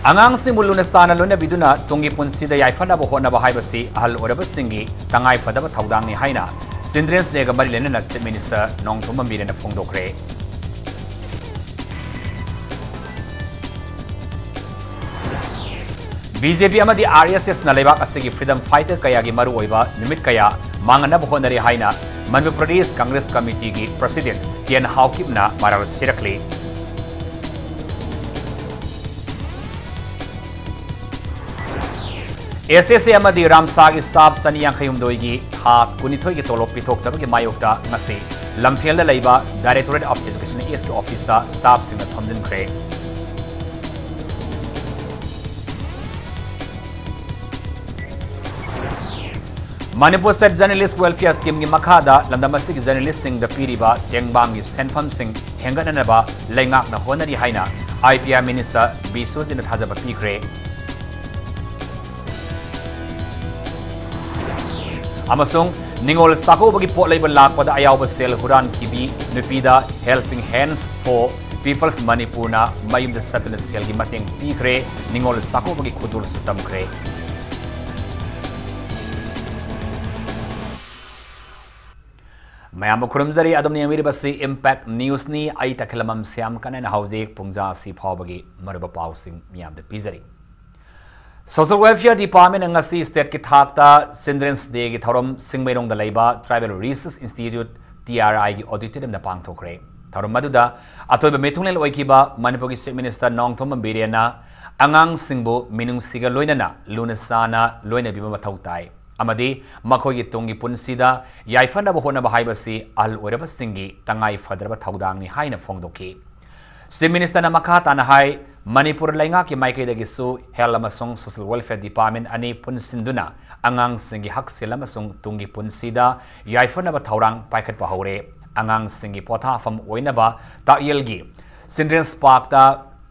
Angang si mulu na sana lo na biduna tungi punsi da yaifana bo hona ba haibasi ahal oraba singi tangai fadaba thaudang ni haina Children's Day ga mari lena na Chief Minister Nong Thumam Bire na phongdokre BJP amadi RSS na lebak asigi freedom fighter kaya gi maru oiba nimit kaya mangana bo honari haina Manipur Congress Committee gi President Tian Haukip na marar sirakli SSA amadi Ramsag staff Saniyang Khayumdoigi ha kunithoi gi tolop pithok tabagi mayokta ngasi lamphel da leiba Directorate of Education East Office da staff sing na thamdin khre Manipur State Journalist Welfare Scheme gi makhada landamasi gi journalist sing da piriba tengbang gi senfam sing hengananaba leingak na honari haina IPR Minister Bisojin thajaba pikre Amasung Ningol Sako bagi pot label lak pada ayaw basel huran kibi nupida helping hands for people's Manipur na mayum da satna sel gi mating pikre Ningol Sako bagi kudur sutam kre Mayam kurumzari adom ni amiri basi impact news ni ai takhilamam siam kanen hauze pungja si phaw bagi marba pausing miam da pizari Social Welfare Department ngasi state ki thakta Children's Day ki thorom singmairong da leiba Tribal Research Institute TRI gi auditorium da pangthokre thorom maduda atoiba metunglen oikiba Manipur ki Chief Minister Nong Thumam Bire na angang singbo minung siga loinana lunasana loina bima mathau tai amadi makhoi gi tungi punsida yaifana bo hona ba haibasi al oraba singi tangai fadraba thaudang ni haina phongdoki Chief Minister na makata na hai Manipur lainga ki maikay dagisu Health amasung Social Welfare Department ani punsinduna angang singi hak sila amasung tungi punsida yaifana ba thaurang paikat pa haure angang singi potha fam oina ba ta'yelgi Children's Park ta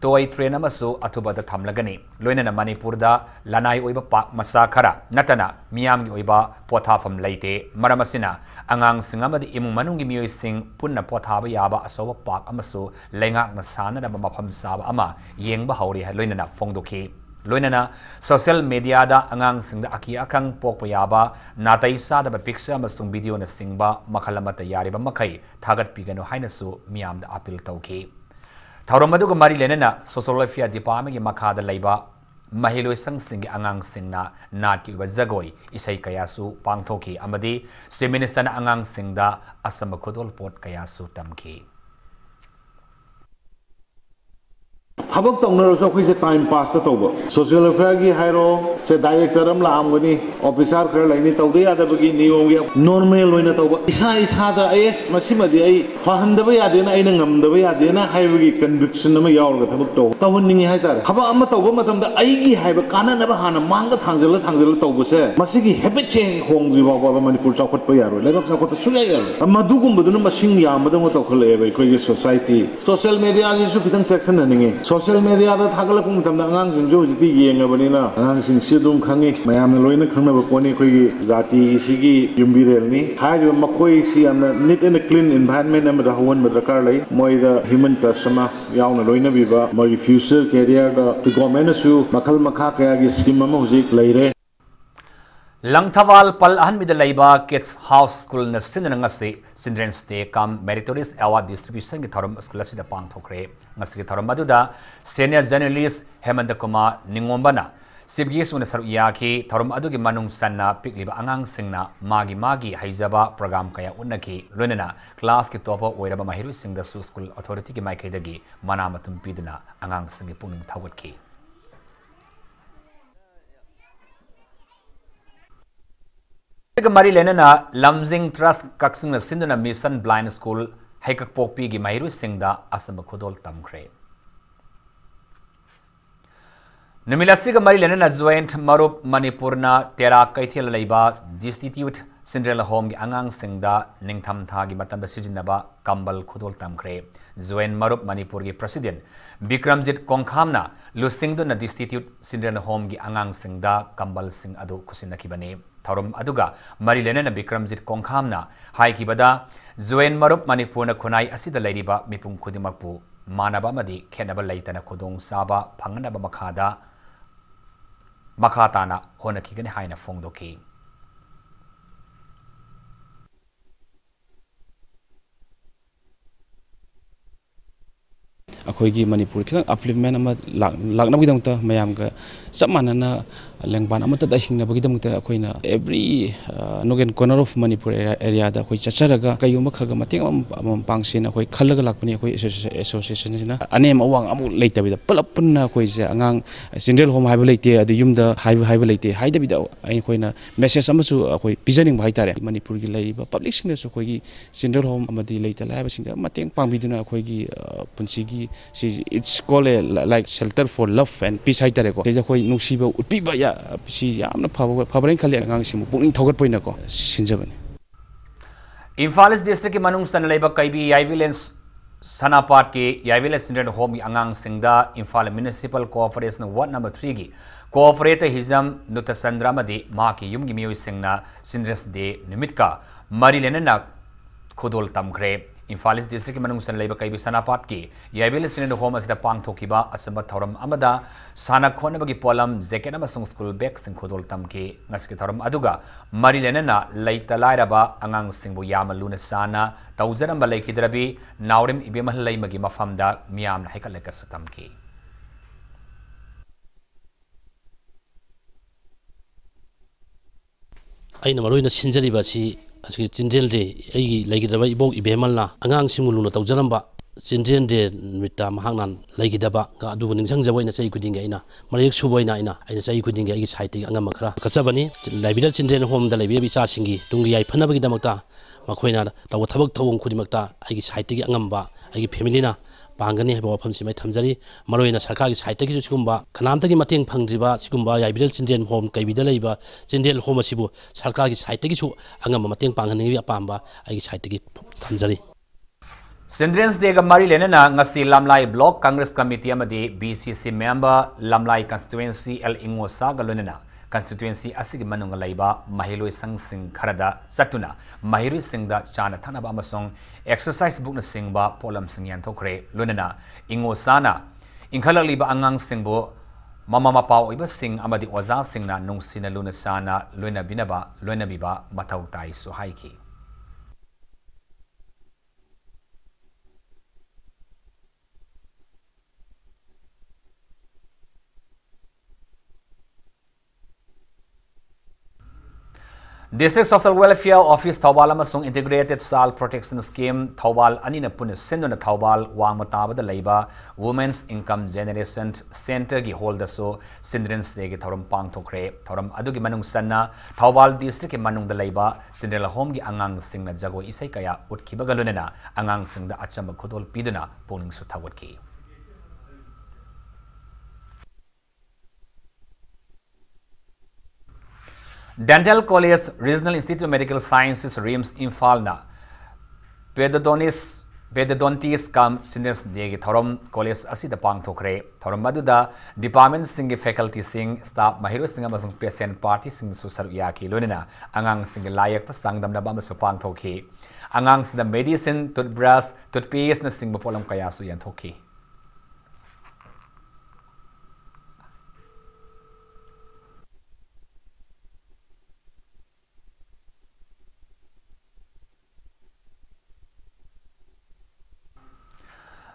toy train amasu athuba da thamlagani loina na Manipur da lanai oiba park masa khara natana miyam gi oiba potha fam leite maramasina angang singamadi imung manungi miyoi sing punna potha ba yaba asoba park amasu lengak na sana da mafam saba ama yengba hauri ha loina na phongdoki loina na social media da angang singda aki akang pokpa yaba natai sa da picture amasung video na singba makhalamata yariba makai thagat pigano hainasu miyam da appeal tauki Thauromadu ko mari lenena Social Welfare Department ki makhada leiba mahiloi sang singi angang singna nat ki wazagoi isai kayasu pangthoki amadi Chief Minister na angang singda asam khodol pot kayasu tamki Habak tongnaroso khoi se time pass ta toba social welfare gi hairo se director am la amgani officer kar laini tawde ya da bagi niyom gi normal loina toba isa da ai masima di ai fahan da ba ya de na ai ngam da ba ya de na hai bagi conviction ma yaw ga thabak to tawon ningi hai tar haba am toba matam da ai gi hai ba kana na ba hana manga thangjal toba se masigi habit change hong gi ba ba Manipur chawkhat pa yaro lebak chawkhat su ya yaro madu gum budun masing ya madam to khole ba khoi gi society social media gi su kitang section na ningi social media da thagala kum tam da ngang jing jo ji yenga bani na ngang sing sidum khangi mayam loina khangna ba poni khoi gi jati sigi yumbi rel ni hai makhoi si amna neat and clean environment am da hon ma dakar lai moi da human customer yauna loina bi ba moi future career da government su makhal makha kaya gi scheme ma hojik leire Langthawal pal ahan mi da leiba Kids House School na sinangasi Children's Day kam Meritorious Award Distribution ki thorom school asida pangthokre ngasi ki thorom maduda Senior Journalist Hemant Kumar Ningombana Sibgi suna saruya ki thorom adu ki manung sanna pikliba angang singna magi haijaba program kaya unnaki loinana class ki topa oiraba mahiru singda su school authority ki maikai dagi mana matum piduna angang singi puning thawat ki Mari lenana Lamjing Trust Kaksing na Sinduna Mission Blind School Haikak Pokpi gi Mahiru Singda Asam Khodol Tamkre Nimilasi ga Mari lenana Joint Marup Manipurna Tera Kaithil Leiba Institute Central Home gi Angang Singda Ningtham Tha gi Matam Sijinaba Kambal Khodol Tamkre Joint Marup Manipur gi President Bikramjit Kongkhamna Lusingdu na Institute Central Home gi Angang Singda Kambal Sing Adu Kusinakibani Tharum aduga mari lenana Bikramjit Kongkhamna hai kibada Joint Marup Manipur na khunai asida leiriba mipum khudimakpu मानब अमदी खेनब लेतन खुदोंग साबा फंगनब मखा ताना होनखिगनि हाइना फोंदोखि अखोगी मणिपुर खितंग अपलिपमेंट अमा लाकनबगिदमता मयामगा सब मानना लेंगबान अमता हिंगनबगिदमता अखोइना एवरी नोगेन कॉर्नर ऑफ मणिपुर एरिया दा अखोइ चचरगा कयुम खग मतेंग अम पांगसेन अखोइ खलगा लाकपनि अखोइ एसोसिएशन सिना अनेम अवांग अमु लेतबिदा पलप पुन्ना अखोइ जे अंगांग चिल्ड्रन होम हाइब लेते अदु युमदा हाइब लेते हाइदबिदा अखोइना मेसेज अमसु अखोइ पिजनिंग हाइतारे मणिपुर गी लैबा पब्लिक सिंगसु अखोइगी चिल्ड्रन होम अमदि लेता Laiba सिंदा मतेंग पांगबिदुना अखोइगी पुंसिगी it's called like shelter for love and peace haitare ko je khoi nusiba utpiba ya si yamna phabarin khali angang simu pungning thogat poina ko sinjabani Imphal district ki manung san leba kaibi Yaivilens Sanapat ki Yaivilens Children Home angang singda Imphal Municipal Corporation Ward number 3 gi cooperator hizam Nutasandra madi ma ki yum gi mioi singna Children's Day nimitka mari lenana khudol tamkhre Imphal district ki manung san leba kaibi Sanapat ki Yaivilens Children Home asida pangthokiba asamba thoram amada sana khonaba gi polam jacket amasung school bag sing khudol tamki ngaski thoram aduga mari lenana leita lairaba angang singbu yama luna sana taujaramba leikidrabi naurim ibemal leimagi mafamda miyamna haikaleka sutamki aina maroina sinjariba si asigi children day ai leigidaba ibok ibemalna angang simuluna taujaramba children day mita mahangnan leigidaba ga adu ningsang jaboina chai kudinga ina marik suboina ina aina chai kudinga ai site angam khara kachabani library children home da library cha singi tungi yai phanabagi damakta makoina taw thabak thawong khudimakta ai site gi angamba ai family na pangani haba wafam simai thamjari maroina sarkar gi site gi sigumba khanamta gi mateng phangdriba sigumba library children home kaibida leiba children home asibu sarkar gi site gi su angamba mateng pangani bi apamba ai site gi thamjari Children's Day ga mari lenana ngasi Lamlai Block Congress Committee amadi BCC member Lamlai constituency L Ingosa ga lunena constituency asigi manunga laiba mahiloi sangsing kharada satuna mahirui singda chana thanaba amasong exercise book na singba polam singyan thokre lunena Ingosana ingkhalaliba angang singbo mama mapau iba sing amadi oza singna nungsina luna sana loina biba mathau tai su haiki District Social Welfare Office Thawbal amasung Integrated Child Protection Scheme Thawbal anina puna senduna Thawbal wangmatabada leiba Women's Income Generation Center gi holda so Children's Day gi thoram pangthokre thoram adugi manung sanna Thawbal district ki manung da leiba Cinderella Home gi angang singna jago isai kaya utkiba galunena angang singda achamba khodol piduna polling su thawatki Dental College Regional Institute of Medical Sciences RIMS Imphal na Pedodontis kam Children's Day gi thoram college asida pangthokre thoram maduda department sing gi faculty sing staff mahiru sing amasung patient party sing su sarya ki lonina angang sing layak pa sangdam na ba su pangthokhi angang sing medicine toothbrush toothpaste na sing polam kaya su yan thokhi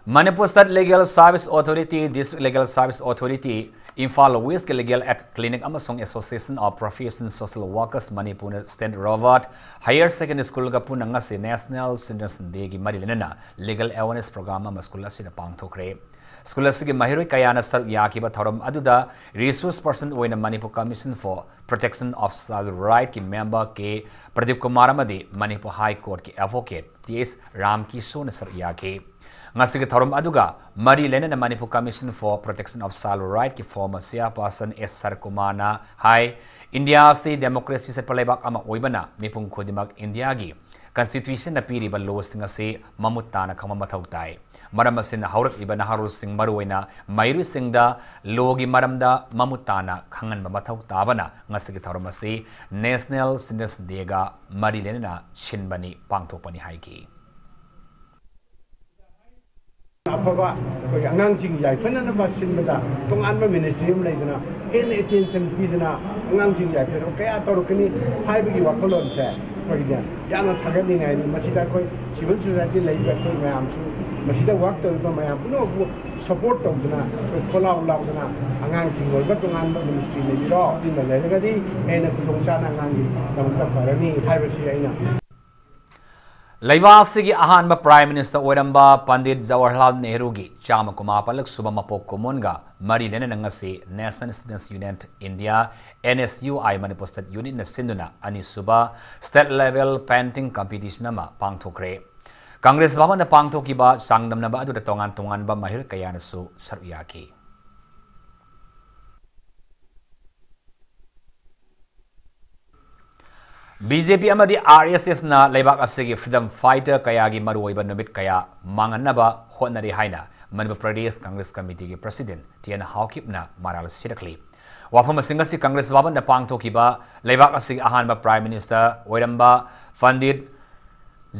Manipur State Legal Service Authority, District Legal Service Authority, Imphal West Legal at Clinic Amasung Association of Professional Social Workers Manipur State Robert Higher Secondary School Gapuna ngasi National Children's Day gi marilena Legal Awareness Program ama school asida pangthokre school asigi mahiroi kayana sar yakiba thoram aduda resource person oina Manipur Commission for Protection of Child Right ki member ke Pradeep Kumar amadi Manipur High Court ki advocate T.S. Ram Kishore sar yaki Ngasigi thorum aduga mari lena Manipur Commission for Protection of Child Right ki former chairperson S. Sarkumana Hai India si democracy se palebak ama oibana mipung khodimak India gi constitution na piriba law singa se mamutana khama mathau tai maram asin haurak ibana harul sing maruina mairu singda logi maramda mamutana khangan mathau tabana ngasigi thorum ase National Children's Day ga mari lena shinbani pangthopani hai ki ꯑꯐꯕ ꯑꯩꯈꯣꯏ ꯑꯉꯥꯡꯁꯤꯡ ꯌꯥꯏꯐꯅꯅꯕ ꯁꯤꯟꯕꯗ ꯇꯣꯉꯥꯟꯕ ministry ꯑꯃ ꯂꯩꯗꯅ ꯍꯦꯟꯅ attention ꯄꯤꯗꯅ ꯑꯉꯥꯡꯁꯤꯡ ꯌꯥꯏꯐꯅꯕ ꯀꯌꯥ ꯇꯧꯔꯛꯀꯅꯤ ꯍꯥꯏꯕꯒꯤ ꯋꯥꯈꯜꯂꯣꯟꯁꯦ ꯑꯩꯈꯣꯏꯒꯤꯗ ꯌꯥꯝꯅ ꯊꯥꯒꯠꯅꯤꯡꯉꯥꯏꯅꯤ ꯃꯁꯤꯗ ꯑꯩꯈꯣꯏ ꯁꯤꯚꯤꯜ ꯁꯣꯁꯥꯏꯇꯤ ꯂꯩꯔꯤꯕ ꯑꯩꯈꯣꯏ ꯃꯌꯥꯝꯁꯨ ꯃꯁꯤꯗ ꯋꯥꯔꯛ ꯇꯧꯔꯤꯕ ꯃꯌꯥꯝ ꯄꯨꯝꯅꯃꯛꯄꯨ ꯁꯄꯣꯔꯠ ꯇꯧꯗꯨꯅ ꯑꯩꯈꯣꯏ ꯈꯣꯜꯂꯥꯎ ꯂꯥꯎꯗꯅ ꯑꯉꯥꯡꯁꯤꯡ ꯑꯣꯏꯕ ꯇꯣꯉꯥꯟꯕ ꯃꯤꯅꯤꯁꯇ꯭ꯔꯤ ꯂꯩꯕꯤꯔꯣ ꯑꯗꯨꯅ ꯂꯩꯔꯒꯗꯤ ꯍꯦꯟꯅ ꯈꯨꯗꯣꯡꯆꯥꯅ ꯑꯉꯥꯡꯒꯤꯗꯃꯛꯇ ꯐꯔꯅꯤ ꯍꯥꯏꯕꯁꯤ ꯑꯩꯅ ꯂꯩꯕꯥꯛꯁꯤꯒꯤ ꯑꯍꯥꯟꯕ ꯄ꯭ꯔꯥꯏꯝ ꯃꯤꯅꯤꯁꯇꯔ ꯑꯣꯏꯔꯝꯕ ꯄꯟꯗꯤꯠ ꯖꯋꯥꯍꯔꯂꯥꯜ ꯅꯦꯍꯔꯨꯒꯤ 140ꯂꯛ ꯁꯨꯕ ꯃꯄꯣꯛ ꯀꯨꯝꯑꯣꯟꯒ ꯃꯔꯤ ꯂꯩꯅꯅ ꯉꯁꯤ national students union India NSUI Manipur state ꯌꯨꯅꯤꯠꯅ ꯁꯤꯟꯗꯨꯅ ꯑꯅꯤꯁꯨꯕ ꯁ꯭ꯇꯦꯠ ꯂꯦꯚꯦꯜ ꯄꯦꯟꯇꯤꯡ ꯀꯝꯄꯤꯇꯤꯁꯟ ꯑꯃ ꯄꯥꯡꯊꯣꯛꯈ꯭ꯔꯦ ꯀꯪꯒ꯭ꯔꯦꯁ ꯚꯕꯟꯗ ꯄꯥꯡꯊꯣꯛꯈꯤꯕ ꯆꯥꯡꯗꯝꯅꯕ ꯑꯗꯨꯗ ꯇꯣꯉꯥꯟ ꯇꯣꯉꯥꯟꯕ ꯃꯍꯩꯔꯣꯏ ꯀꯌꯥꯅꯁꯨ ꯁꯔꯨꯛ ꯌꯥꯈꯤ BJP amadi RSS na leibak asigi freedom fighter kaya gi maruoiba numit kaya manganaba hotnari haina Manipur Pradesh Congress Committee gi President Tian Hawkip na maral sirakli wafam singasi Congress baban da pangthokiba leibak asigi ahanba Prime Minister oiramba Pandit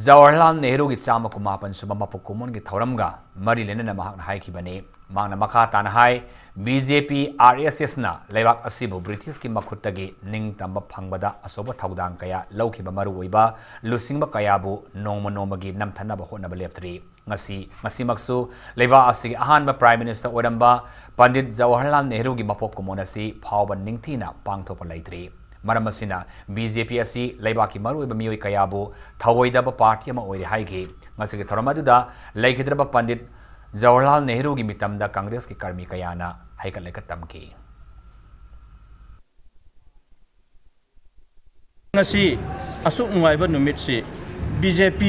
Jawaharlal Nehru gi 108 suba mapukumon gi thauramga mari lenana mahak na haikibani mangna makha tan hai BJP RSS na leibak asibu British ki makhutagi ning tamba phangbada asoba thaudang kaya laukiba maru oiba lusingba kaya bu nongma gi namthana ba hotna ba leptri ngasi maksu leiba asigi ahanba Prime Minister oiramba Pandit Jawaharlal Nehru gi mapok kumon asi phawba ningthina pangthopa leitri maram asina BJP asi leiba ki maru oiba mioi kaya bu thawoida ba party ama oire haigi ngasi gi thoramadu da leikidraba Pandit Jawaharlal Nehru gi mitamda Congress ki karmi kayana haikal lekat tamki ngasi asuk nuaiba numit si BJP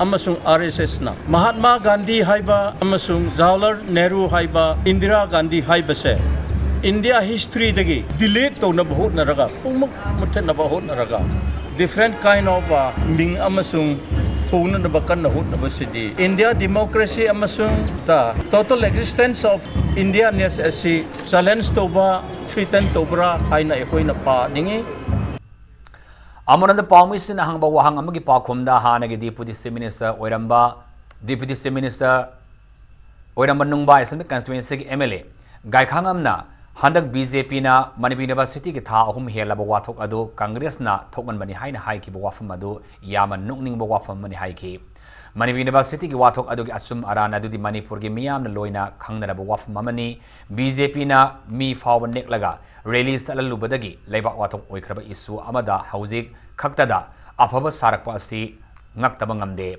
amasung RSS na Mahatma Gandhi haiba amasung Jawaharlal Nehru haiba Indira Gandhi haiba se India history dagi delete to na bahut na raga pumuk muthe na bahut na raga different kind of ming amasung Huna na bakan na hut na basidi India democracy amasung ta total existence of India nes asi challenge to ba threaten to bra aina ekoi na pa ningi Amonanda Paumisin hangba wahang amagi pakhumda hanagi Deputy Chief Minister oiramba nungba Islamic constituency ki MLA Gaikhangamna Handak BJP na Manipur University ki tha ahum helaba wathok adu Congress na thokman bani haina haiki bo wafam adu yama nungning bo wafam bani haiki Manipur University ki wathok adu ki asum arana adu di Manipur ki miyam na loina khangdana bo wafam amani BJP na mi fawba neklaga release alalubadagi leibak wathok oikraba issue amada hauzik khaktada afaba sarakpa asi ngaktaba ngamde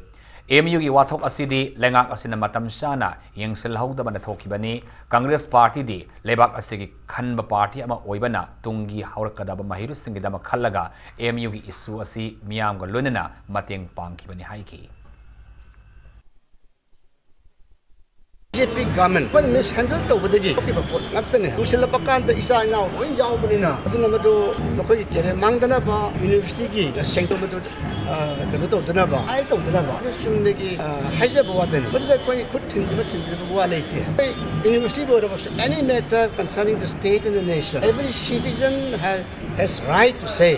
MU gi wathok asidi lengak asina matam shana yengsil haudaba na thokibani Congress Party di lebak asigi khanba party ama oibana tungi haurakadaba mahiru singidama khallaga MU gi issue asi miyam ga lonena mateng pangkibani haiki BJP government when mishandle tawbadagi kiba pot ngakne usil pakanta isa inaw oin jaw banina aduna madu lokoi kere mangdana ba university gi sengto madu kano to dana ba ai to dana ba sumne gi haija ba wadani madu koi khut thinjima ba leite university bo any matter concerning the state and the nation every citizen has right to say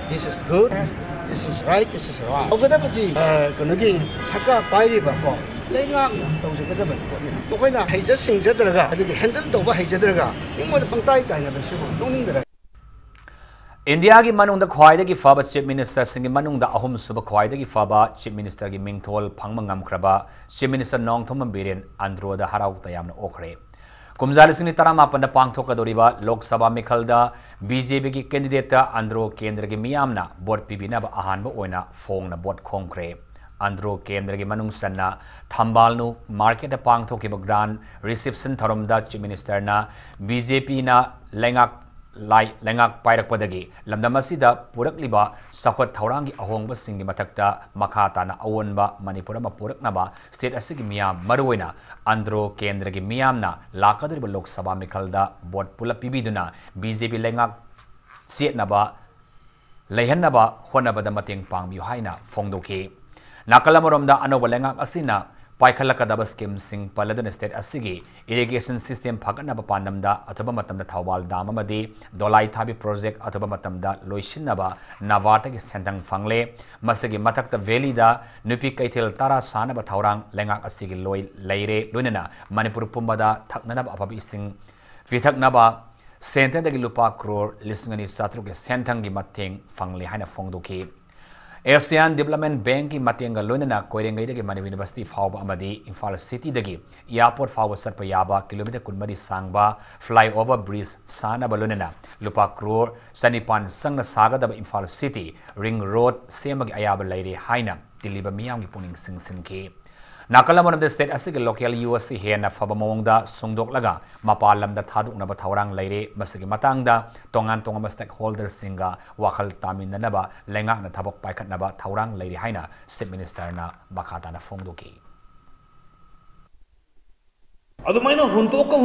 this is good this is right this is wrong ogada budi kano gi haka pairi ba ko Lengang tawse kada ba ko ni to koina haija singjadraga adugi handle tawba haijadraga ingmoda pangtai taina ba sibo nongdra India ki manung da khwaida ki faba Chief Minister singi manung da ahum suba khwaida ki faba Chief Minister ki mingthol phangma ngamkhraba Chief Minister Nongthom Biren Andro da harau tayamna okhre kumjali sini tarama panda pangthok kadoriba Lok Sabha mikhalda BJP ki candidate Andro Kendra ki miyamna bot pibina ba ahan ba oina phong na bot khongkre Andro Kendra ki manung sanna Thambalnu market pangthok ki grand reception tharomda Chief Minister na BJP na lengak pairak padagi lamdamasida purakliba sakwat thaurangi ahongba singi mathakta makhata na awonba Manipur ma puraknaba state asigi miyam maruina Andro Kendra ki miyamna lakadriba Lok Sabha mikhalda bot pula pibiduna BJP lengak sietnaba leihannaba honabada mateng pangbiu haina phongdoki Nakalamoromda anoba lengak asina पाइखलकदब scheme Singh पलदन state असगी irrigation system फगनब पांडमदा अथवा मतमदा थौबाल दाम अमदी Dolai थाबी project अथवा मतमदा लोइसिनबा नावाटगी सेंटंग फंगले मसगी मथक्ता वैलीदा नुपी कैथेल तारा सानब थौरांग लेंगाक असगी लोइ लैरे लोइनना मणिपुर पुंबदा थकनब अफबी सिंह विथकनबा सेंटर लुपा करोड़ लिसिंगनी चात्रुक सेंथंगी मतेंग फंगले हाइना फोंगदोकी एशियन डेवलपमेंट बैंक की मतेंग लोइनना कोइरेंगैदगी मणिपुर यूनिवर्सिटी फाव अमदी इम्फाल सिटी दगी एयरपोर्ट फाव चटप याबा किलोमीटर 20 सांगबा फ्लाईओवर ब्रिज सानब लोइनना लुपा करोड़ सनिपान संगना सागदब इम्फाल सिटी रिंग रोड सेमगी अयाब लैरे हाइना तिलिबा मियामगी पुनिंग सिंसिनकी नाकलम स्टेट असि लोकल यूएस हेन फब मौंगदा सुंगदोकलगा मपाल लमदा थादुकनबा थौरांग लैरे मसगी मतंगदा तोंगान तोंगाम स्टेक होल्डर सिंगा वाखल तामिननबा लेंगाकना थबक पाइखतनबा थौरांग लैरे हाइना चीफ मिनिस्टरना बखाताना फोंगदोकी अदुमाइना हुंतोका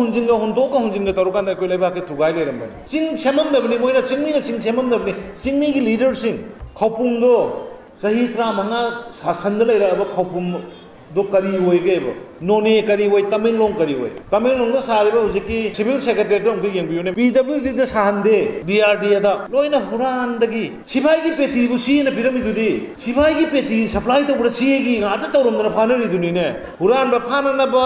तौरकान कोई लेबाके थुगाई लेरमबन चिंग सेममदबनी मोइना चिंगमीना चिंग सेममदबनी चिंगमीगी लीडर सिंग खौपुंगदो सही 35 शासन लेरब खौपुंग दो करी होइगेबो नोने करी होइ तमिंगलोंग करी होइ तमिंगलोंग दा सारिबो हुजिकी सिविल सेक्रेटरी ओंग येंबियोने पीडब्ल्यूडी दा साहंदे डीआरडी दा लोइना हुरानदगी सिपाही की पेटी बुसीना पिरमिदुदी सिपाही की पेटी सप्लाई तो बुरसीगी गाता तौरमना फानरिदुनीने हुरान बा फाननबा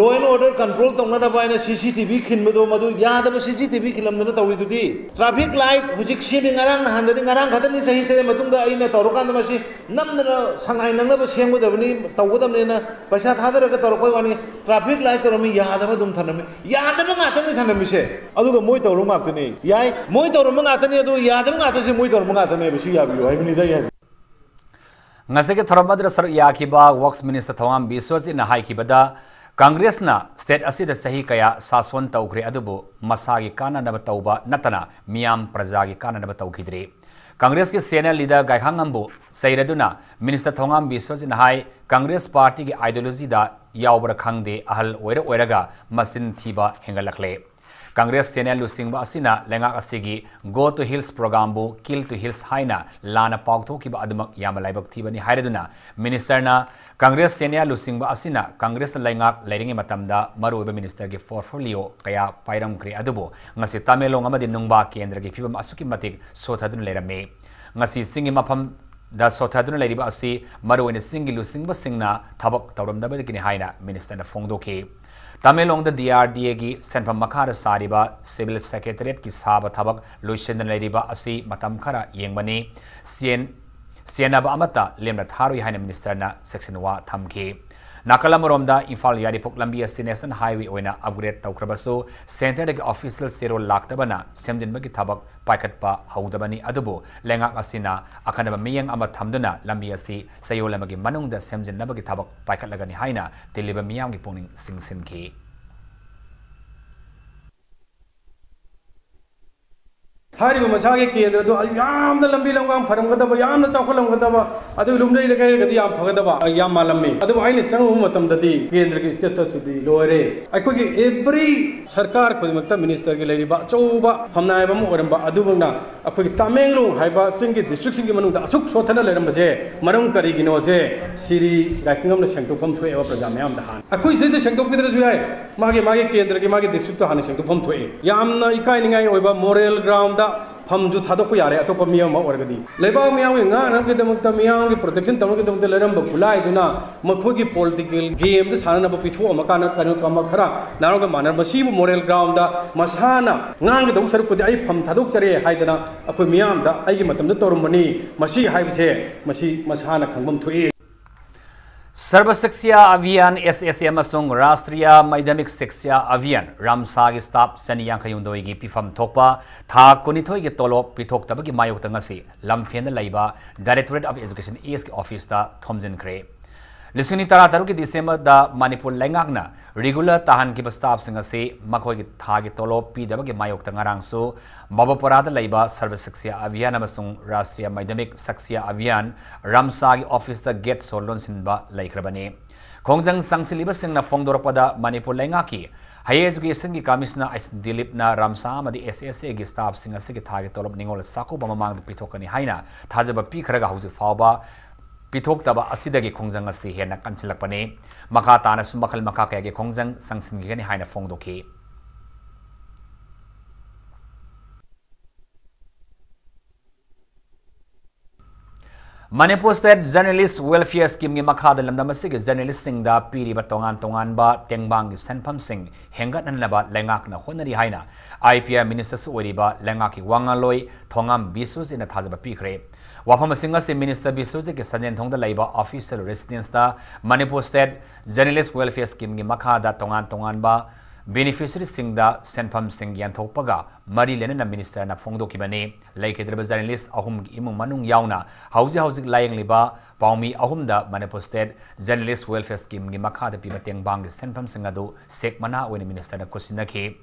लॉ एंड ऑर्डर कंट्रोल तौननबा इना सीसीटीवी खिनबदो मदु यादबा सीसीटीवी खिलमदना तौरिदुदी ट्रैफिक लाइट हुजिक सेबि ngarang nahandani ngarang khadani sahi tere matungda aina taurokan masi namdana sangai nangnaba senggodabani tawgodamne na paisa thadaraga तौरकोई वानी ट्रैफिक लाइट तौरमी यादव दुम थनमी यादव गातनी थनमी से अदुगा मोय तौरम गातनी याय मोय तौरम गातनी अदु यादव गातसे मोय तौरम गातनी बसी याबियो हाइबनी दा याय ngase ke thormadra sar yakiba works minister thawam biswaji na haikibada Congress ना स्टेट असिद सही कया सासवन तौखरे अदुबु मसागी काननब तौबा नतना मियाम प्रजागी काननब तौखिद्रे कांग्रेस के सीनियर लीडर गायखांगम्बु सैरदुना मिनिस्टर थोंगाम बिस्वजिन हाई कांग्रेस पार्टी की आइडियोलॉजी दा यावबर खंगदे अहल ओइरगा मसिन थीबा हेंगलखले कांग्रेस सीनियर लुसिंगबा असिना लेंगा असिगी गो टू हिल्स प्रोग्राम बु किल टू हिल्स हाइना लाना पाउथोकिबा अदमक याम लाइबक थीबनी हाइरदुना मिनिस्टरना कांग्रेस सीनियर लुसिंगबा असिना कांग्रेस लेंगा लेरिंगे मतमदा मरुब मिनिस्टर के पोर्टफोलियो कया पाइरम क्रे अदुबो ngasi tamelong amadi nungba kendra gi phibam asuki matik sothadun lerame ngasi singi mafam da sothadun leriba asi maruine singi lusingba singna thabak tawramdaba dikini haina minister na fongdoke Tamelong the DRDA gi senpam makhara sariba civil secretariat ki saba thabak loisen leriba asi matam khara yengmani sienaba amata lemna tharui haina minister na section wa thamki Nakalamoromda Infal Yaripok Lambia National Highway oina upgrade taukrabaso center dagi official zero laktabana semjinbagi thabak paikatpa haudabani adubu lenga asina akanaba miyang ama thamduna lambia si sayolamagi manungda semjinnabagi thabak paikatlagani haina tiliba miyamgi pungning singsinki हारिबा मसागे केंद्र तो यामना लंबी लंगाम फरमगदबा यामना चौखलमगदबा अदु लुमनै लेकरगदि याम फगदबा याम मालम्मे अदु आइने चंगु मतमददि केंद्र के status सुदि लोरे अखोगी एवरी सरकार खुदमक्ता मिनिस्टर के लेरिबा चौबा हमनायबम ओरमबा अदुबंगना अखोगी तामेंगलोंग हाइबा सिंगी डिस्ट्रिक्ट सिंगी मनुंग असुक सोथना लेरमबसे मरम करिगिनो से सिरी गाइखंगमना सेंगतोफम थोएबा प्रजा मयाम दहान अखोई सेदे सेंगतोपिदरसु याय मागे केंद्र के मागे डिस्ट्रिक्ट तो हाने सेंगतोफम थोए यामना इकाइनिंगाय ओइबा मोरल ग्राउंड फमजु थादोको यारे अतोप मियाम ओरगदी लेबा मियाम nga नगे दमक्ता मियाम के प्रोटेक्शन तमके दमते लेरम खुलाय दुना मखोगी पॉलिटिकल गेम द साना ब पिथो अमकाना कनो कम खरा नारोग मानर मसीब मोरल ग्राउंड दा मसाना ngang दौ सरपुदि आई फम थादोक चरे हाइदना अखो मियाम दा आइगी मतम द तोरमनी मसी हाइबसे मसी मसाना खंगबम थोई सर्व शिक्षा अभियान SSA अमसुंग राष्ट्रीय माध्यमिक शिक्षा अभियान रामसागी स्टाफ सनियांखयुंदोई की पिफम थोकपा था कुनिथोई के तोलोप पिथोक्तबगी मायोक्ता ngasi lamfen laiba directorate of education S के ऑफिस ता थोमजिनख्रे लिसिंग तरा तरुक दिसंबर दा मणिपुर लेंगाकना रेगुलर ताहन की स्टाफ सिंग से मखोई की था के तोलोप पीदबगी मायोक्ता ngarangsu बाबोपराद लैबा सर्व शिक्षा अभियान अमसुंग राष्ट्रीय माध्यमिक शिक्षा अभियान रामसागी ऑफिस दा गेट सोलोन सिनबा लैख्रबने खोंजंग संगसिलिबा सिंगना फोंगदोरपदा मणिपुर लेंगाकी हायर एजुकेशन की कमिश्नर एस दिलीपना रामसा अमदी SSA की स्टाफ सिंग से की था के तोलोप निंगोल साको बममांग पिथोकनी हाइना थाजब पीखरगा हौजि फावबा पिथोक्तबा असिदगी खोंजंग असि हेना कंसिलकपने मखा तानसु मखल मखा कयागे खोंजंग संगसिनगिगनि हाइना फोंगदोखि Manipur State Journalist Welfare Scheme Makada Landamasi Journalist Sing da Piri Batongan Tongan ba Tengbang Senpam Sing Hengat Nanaba Lengak na Honari Haina IPR Minister Suwariba Lengaki Wangaloi Tongam Bisus in a Tazaba Pikre Wapama Singasi Minister Bisuzik Sajan Tong the Labor Official Residence da Manipur State Journalist Welfare Scheme Makada Tongan Tongan ba Beneficiary Sing da Senpam Sing Yantopaga Mari Lena Minister na Fongdo Kibane Laikidra Journalist Ahum Imum Manung Yauna Hausi Lying Liba Paumi Ahum da Manipur State Journalist Welfare Scheme Gimaka the Pibateng Bang Senpam Singado Sek Mana when Minister na Kusinaki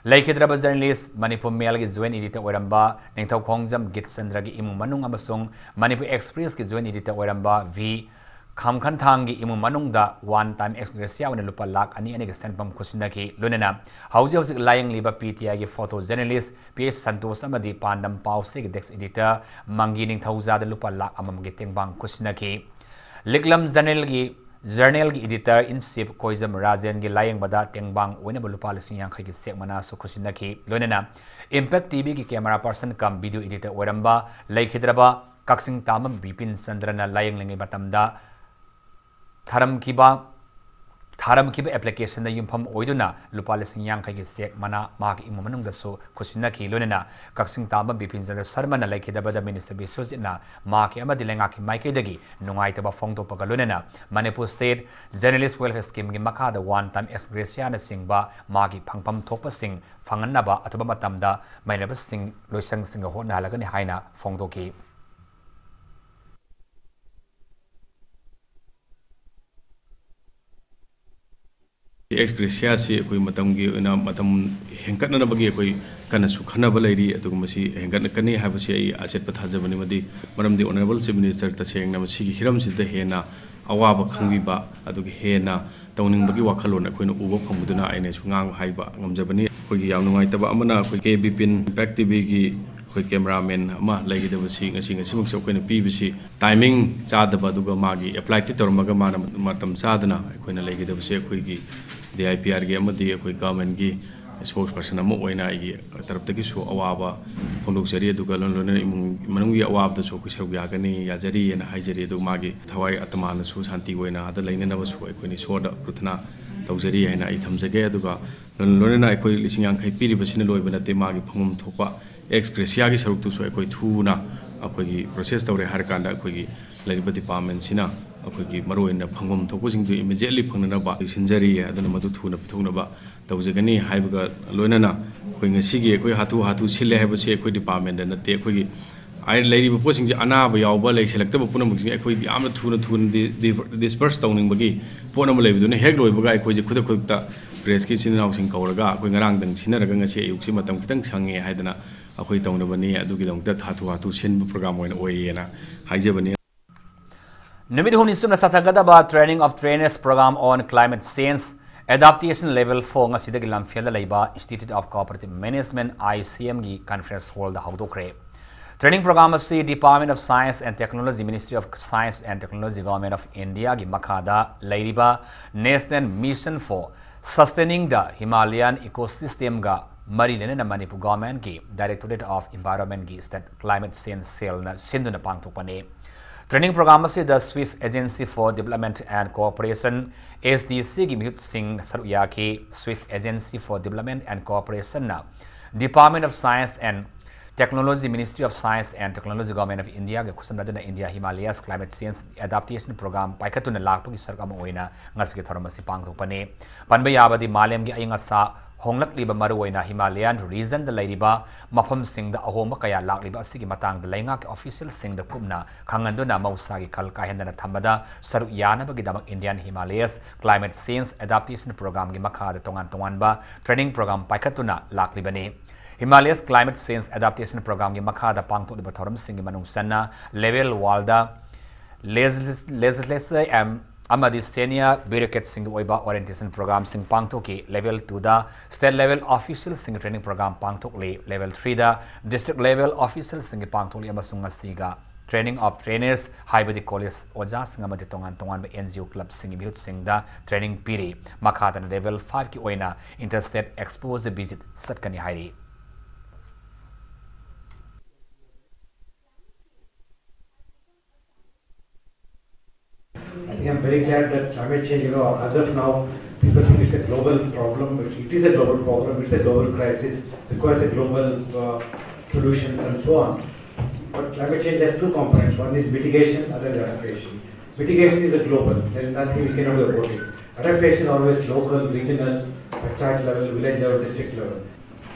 Laikidra Journalist Manipur Mail is when editor Weramba Nintau Kongjam Git Sandragi Imum Manung Amasung Manipur Express is when editor Weramba V Kamkan Tangi Imu Manungda one time exgracia when Lupa Lak and any Senpam Kusinaki Lunena Hausi Lying Liba PTI photo journalist PS Santos Amadi Pandam Pausig Dex editor Mangining Tauza the Lupa Lak Amam Getting Bang Kusinaki Liglam Journal editor in Sip Koizam Razen Lying Bada Tengbang Winnable Lupa Siang Sekmana so Kusinaki Lunena Impact TV ki camera person come video editor Weramba Lake Hidraba Kaksing Tamam Bipin Sandrana Lying Lingi Batamda Tharam kiba application na yumpham oiduna lupa lising yang kai sek mana mak imumanung daso kusina ki lunena kaksing taba bipin jana sarma na laiki da minister bisojina mak ama dilenga ki maike dagi nungai taba fongto paga lunena Manipur State Journalist Welfare Scheme gi makha da one time exgracia na singba magi phangpam thokpa sing phanganna ba ataba matamda mailaba sing loisang sing ho na lagani haina fongto ki Express si koi matam gi na matam hengkat na bagi koi kana su khana balai atu masi hengkat na kani ha basi ai aset pathaja bani madi maram di honorable chief minister ta seng na masi gi hiram si da hena awaba khangbi ba atu gi hena tawning bagi wakhalon koi na uba phanguduna ai ne su ngang haiba ngamjabani koi gi yaw nungai taba amana koi ke bipin impact tv gi koi cameraman ama lagi da basi ngasi muk so koi na pi basi timing cha da ba duga magi apply ti tormaga mana matam sadana koi na lagi da basi koi gi the IPR game the government gi spokesperson amo oina gi tarap tagi su awaba phondok jari du galon lon manung gi awab da su ku serug ya gani ya jari na haijari du magi thawai atma na su santi oina ada laina na su ko ni soda pruthna tawjari haina I thamjage aduga lon na ko lising yang khai piri basina loi bana te magi phangum thopa expressia gi saruk tu su ko thuna akoi gi process tawre har kanda ko gi lariba department sina akoi maroina phangom thopo sing du immediately phangna ba sinjari adana madu thuna pithuna ba tawjagani haibaga loinana koi ngasi gi koi hatu sile haiba se koi department na te koi ai lariba posing ji ana ba yaw ba lei select ba punam gi koi amna thuna disperse tawning bagi ponam lei du ne hek loi baga koi ji khuda khudta press ki sinau sing kauraga koi ngarang dang sinaraga ngasi ayuk si matam kitang sange haidana akoi tawna bani adugi dong ta hatu sen program oina oina haijabani Numid Huni Sumna Satagadaba Training of Trainers Program on Climate Change Adaptation Level 4 Ngasidag Lamfiela Laiba Institute of Cooperative Management ICM gi Conference Hall the Haudokre. Training program of the Department of Science and Technology Ministry of Science and Technology Government of India gi Makada Laiba National Mission for Sustaining the Himalayan Ecosystem ga Mari Lena Manipur Government gi Directorate of Environment gi State Climate Change Cell na Sinduna Pangtopane. Training program of the Swiss Agency for Development and Cooperation SDC Gimut Singh Saruyaki Swiss Agency for Development and Cooperation now Department of Science and Technology Ministry of Science and Technology Government of India Kusanadana India Himalayas Climate Change Adaptation Program Paikatuna Lakpagi Sarkam Oina Ngaski Tharamasi Pangtopane Panbayabadi Malem gi Ayingasa Honglak liba maruwaina Himalayan region the ladiba mafam sing the ahoma kaya lak liba asigi matang the laingak official sing the kumna khanganduna mausagi kal kahendana thamada saru yana bagi damak Indian Himalayas Climate Change Adaptation Program gi makha the tongan ba training program paikatuna lak libani Himalayas Climate Change Adaptation Program gi makha the pangtok liba thoram sing gi manung sanna level walda legislature Amadi senior bureaucrat sing oiba orientation program sing pangtoki level 2 da state level official sing training program pangtokli level 3 da district level official sing pangtokli amasung asiga Training of Trainers haibadi college oja singamadi tongan tongan NGO club singi mihut singda training piri makhadan level 5 ki oina interstate expose visit satkani hairi. I think I'm very glad that climate change, as of now, people think it's a global problem, but it is a global problem, it's a global crisis, requires a global solutions and so on. But climate change has two components. One is mitigation, other is adaptation. Mitigation is a global. There is nothing we cannot do about it. Adaptation is always local, regional, panchayat level, village level, district level.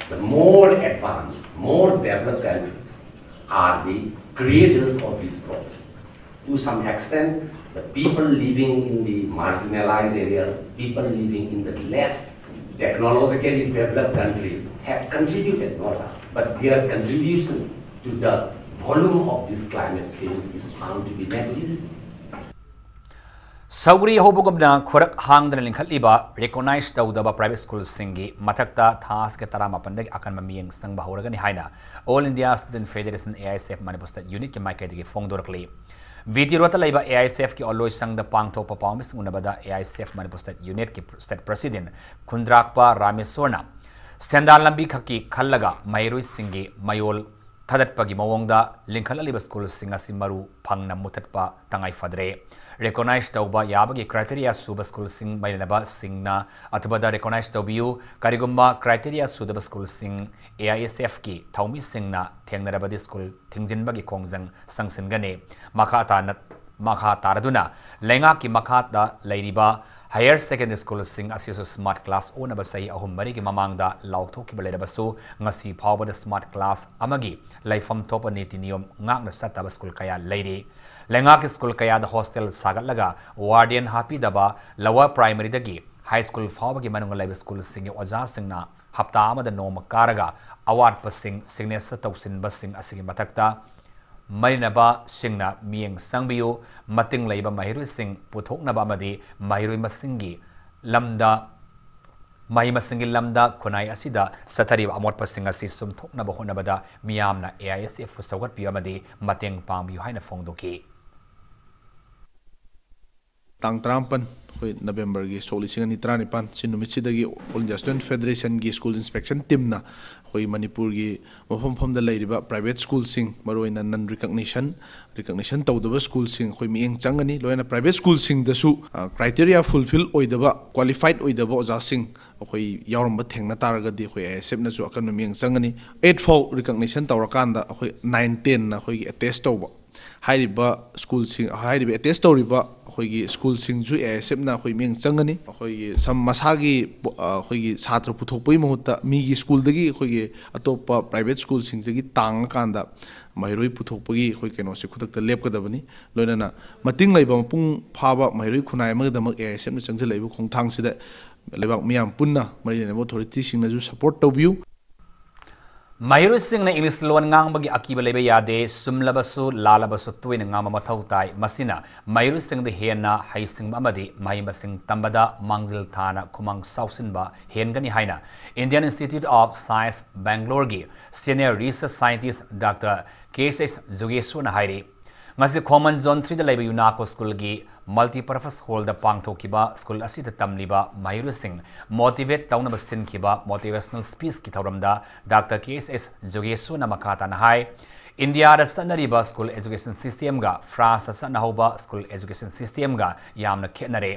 The more advanced, more developed countries are the creators of these problems. To some extent, the people living in the marginalized areas, people living in the less technologically developed countries have contributed, no doubt. But their contribution to the volume of this climate change is found to be negligible. Sauri hobugumna khorak hangdana linkhatliba recognized tawdaba private schools singi mathakta thas ke tarama pandagi akan mamiyeng sangba horagani haina All India Student Federation AISF Manipur State Unit ki maikadigi fongdorakli Viti rota laiba AISF ki oloi sangda pangtho performance unabada AISF Manipur State Unit ki State President Kundrakpa Ramesorna Sendal lambi khaki khallaga mairui singi mayol Thadatpagi mawongda linkhalaliba school singasi maru phangna muthatpa tangai fadre recognize tauba yabagi criteria suba school sing mailaba singna athbada recognize taubiu karigumba criteria suba school sing AISF ki thaumi singna thengnarabadi school thingjinbagi kongjang sangsingane makha taraduna lenga ki makha da lairiba Higher secondary school sing asiso smart class o nabasai ahum mari ki mamangda laukthok ki balerabasu ngasi phawbada smart class amagi laifam topa niti niyom ngakna sataba school kaya leiri lenga ki school kaya da hostel sagatlaga warden happy daba lower primary dagi high school phawbagi manunga live school sing oja singna hapta amada nom karaga award pasing signature tausin basing asigi matakta Marinaba singna miyeng sangbiyo mating laiba mahirui sing puthoknaba amadi mahirui masingi lamda mahi masingi lamda khunai asida sathariba amot pasing asi sumthoknaba honabada miyamna AISF sawatpiyo amadi mateng pangbiyo haina fongdoki Tang Trampan hoi November gi soli singani tranipan sinumitsidagi All India Student Federation gi school inspection team na hoi Manipur gi mafam da lairiba private school sing maroina non recognition tawdaba school sing hoi mieng changani loina private school sing da su criteria fulfill oidaba qualified oidaba oja sing hoi yauramba thengna taragadi hoi ASF na su akan mieng changani 8 recognition tawrakanda hoi 9 10 na hoi attest tawba hairiba school sing hairiba attest tawriba hoigi school sing ju ASF na hoi mieng changani hoigi sam masagi hoigi chhatra puthokpoi mahutta migi school dagi hoigi atopa private school sing dagi tang kanda mairoi puthokpagi hoi keno se khutakta lepkadabani loinana mating laiba pung phaba mairoi khunai amagdamak ASF na changjal laiba khongthang sida lebak miyam punna marine authority sing na ju support tawbiu Mahiru sing na English lon ngang bagi akiba lebe yade sumlabasu lalabasu tuin ngama mathau tai masina Mahiru sing de hena hai sing amadi mahi masing tambada mangjil thana khumang sausin ba hengani haina Indian Institute of Science Bangalore gi senior research scientist Dr. KSS Jogeshwar hairi ngasi common zone 3 da lebe UNACO school gi multi-purpose hall da pangthokiba school asida tamliba Mahiru Singh motivate tauna basin kiba motivational speech ki thoramda Dr. KSS Jogeshwar na makata na hai India da sanariba school education system ga France sa nahoba school education system ga yamna khenare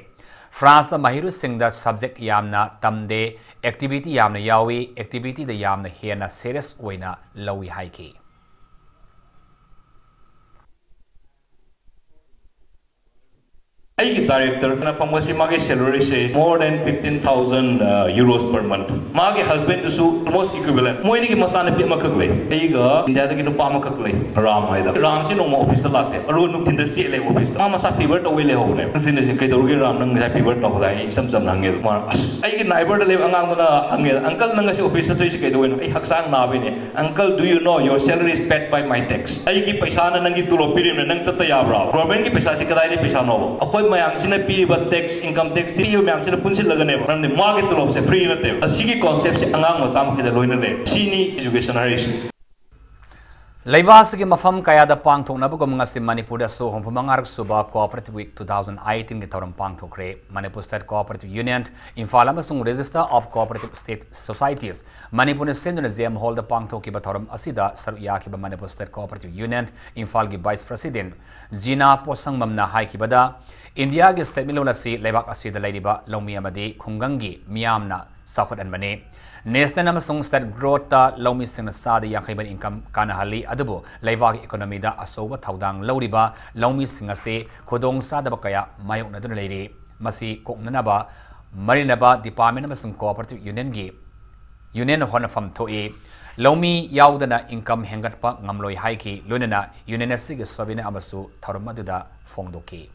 France da Mahiru Singh da subject yamna tamde activity yamna yawi activity da yamna hena serious oina lawi haiki Aiki director na pamwasi mage salary say more than 15,000 euros per month. Mage husband su almost equivalent. Moi ni ki masana pi makaklei. Aiga India da ki no pa makaklei. Ram aida. Ram si no mo office la te. Aru nuk tin da si le office. Ma masa fever to wele ho le. Sin ne kai doru ram nang ja fever to hodai sam sam nangel. Ma aigi neighbor da le angang da hangel. Uncle nang si office to si kai do ai haksang na be ne. Uncle do you know your salary is paid by my tax. Aigi paisa na nang gi tulo pirim nang sa ta ya bra. Government ki paisa si kadai le paisa no. Akhoi mayam sina piriba tax income tax ti yo mayam sina punsil lagane ba namne mage tulop se free na te asigi concept se angang masam ke loina le sini education harish Leivas ki mafam kaya da pangthok na bugam ngasi Manipur da so hong pumangarak suba Cooperative Week 2018 ki thoram pangthok re Manipur State Cooperative Union Imphal amasung Register of Cooperative State Societies Manipur ne senduna JM Hall da pangthok ki bathoram asida sarya ki ba Manipur State Cooperative Union Imphal ki Vice President Jina Posang Mamna hai ki bada India ki state milona si lebak asida leiriba lomi amadi khungangi miyamna sakhat anbane National amasung state growth ta lomi singna sada yankhaiban income kana hali adubo leivak economy da asoba thaudang loriba lomi singa se khodong sada bakaya mayok na dun leiri masi koknana ba marinaba department amasung cooperative union gi union honafam thoi lomi yaudana income hengat pa ngamloi haiki lunana union sig sobina amasu tharmaduda fongdoki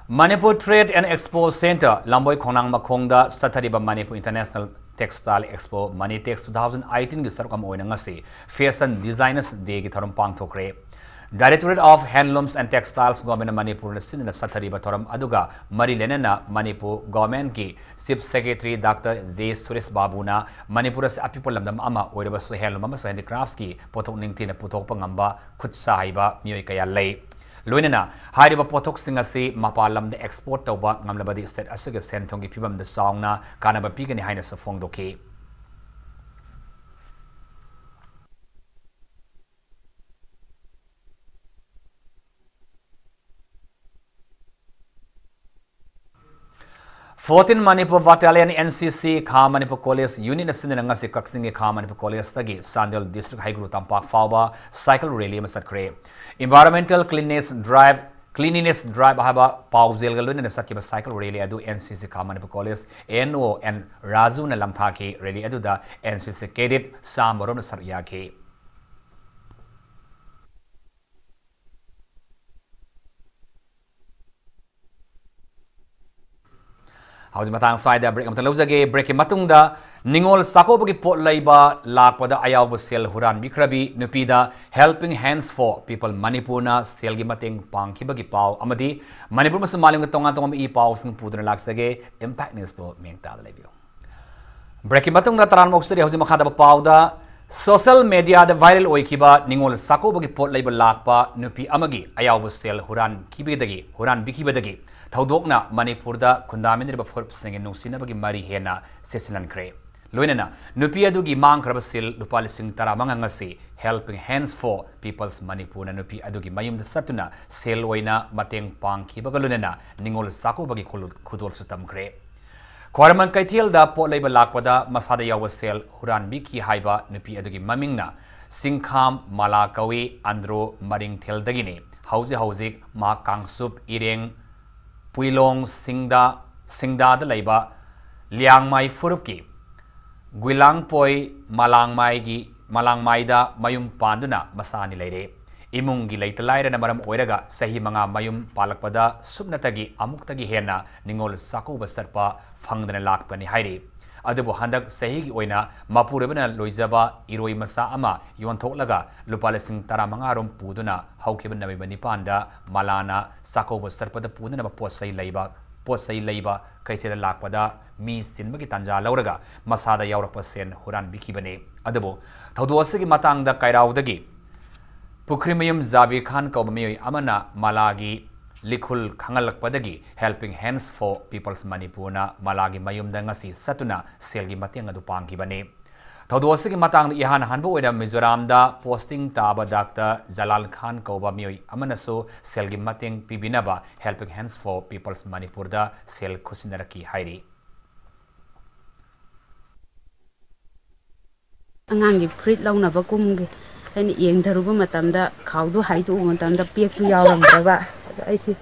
Manipur Trade and Expo Center, Lamboy Konang Makongda, Satariba Manipur International Textile Expo, Manitex 2018 Gisarkam Oinangasi, Fashion Designers Day Gitarum Pang Tokre. Directorate of Handlooms and Textiles Government Manipur Sin Satariba Toram Aduga, Mari Lenana, Manipur Government Ki, Chief Secretary Dr. J. Suresh Babuna, Manipur's Apipolam Ama, Oidabasu Handlooms Handicrafts Ki, Potok Ningtin Putopangamba, Kutsaiba, Muikaya Lay. Loinana, Hariba Potok Singasi, Mapalam the export Toba, Namlabadi said Asuga Sentongi Pibam the Sauna, Kanaba Pigani Highness of Fongdoki. Fourteen Manipur Battalion NCC Kha Manipur College Union Sinangasi Kaksingi Kha Manipur College Tagi Sandal District High Guru Tampak Fauba Cycle Rally Masakre Environmental Cleanliness Drive Haba Pauzel Galun and Sakiba Cycle Rally Adu NCC Kha Manipur College NO and Razu Nalamthaki Rally Adu da NCC Cadet Sambaron Saryaki How's matang side break amta lozage break matungda ningol sakobogi pot laiba lakpada ayaw sel huran bikrabi nupida helping hands for people Manipurna selgi mating pangkibagi pau amadi Manipur mas maling tonga tonga i pau sing pudra laksage impact news po mengta lebio break matungda taran moksari how's makada pau da social media the viral oikiba ningol sakobogi pot laiba lakpa nupi amagi ayaw sel huran kibidagi huran bikibadagi Thaudokna Manipur da Kundamin Forp singing Nusinabagi Mari Hena Sesilan Cray. Luinana, Nupia dugi mang krabasil, Lupalising Taramangangasi, helping hands for people's Manipur and Nupi Adugi Mayum the Satuna, Selwaina, Mateng Pang Kibagalunana, Ningol Sako Bagi Kudol Sutam Cray. Kwaraman Kaitil da Port Labor Lakpada, Masada Yawasel, Huran Biki Haiba, Nupi Adugi Mamingna, Singkam, Malakawi, Andro, Maring Teldagini, Hausi, Ma Kangsup, Ireng, Puilong Singda the Laiba, Liang Mai Furuki, Guilang Poi, Malang Maida, Mayum Panduna, Masani Lady, Imungi late light and Maram Oiraga, Sahimanga Mayum Palakpada, Subnatagi, Amuktagi Hena, Ningol Saku Basarpa, Fangdan Lakpani Haidi. Adabu Handak Sahigi Oina, Mapurabana Loizaba, Iroi Masa Ama, Yuan Tolaga, Lupalising Taramangarum Puduna, Haukiban Nabibani Panda, Malana, Sako was Serpada Pudana Posai Laiba, Kaisera Lakpada, Mi Sinbaki Tanja Lauraga, Masada Yaurapasen, Huran Bikibane, Adabu, Tauduasagi Matang da Kairaudagi, Pukrimium Zavi Khan Kaubami Amana, Malagi, Likul Kangalak Padagi, helping hands for people's Manipurna, Malagi Mayum Dangasi, Satuna, Selgi Matinga Dupanki Bane. Tauduasiki Matang Ihan Hanbo Eda Mizoram da posting Taba Dr. Jalal Khan Kaubami Amanaso, Selgi Mating Pibinaba, helping hands for people's Manipurda, Sel Kusinaraki Hairi. angangi fruit launaba kumgi aini yengdaruba matamda khawdu haidu matamda pektu yawramdaba aisi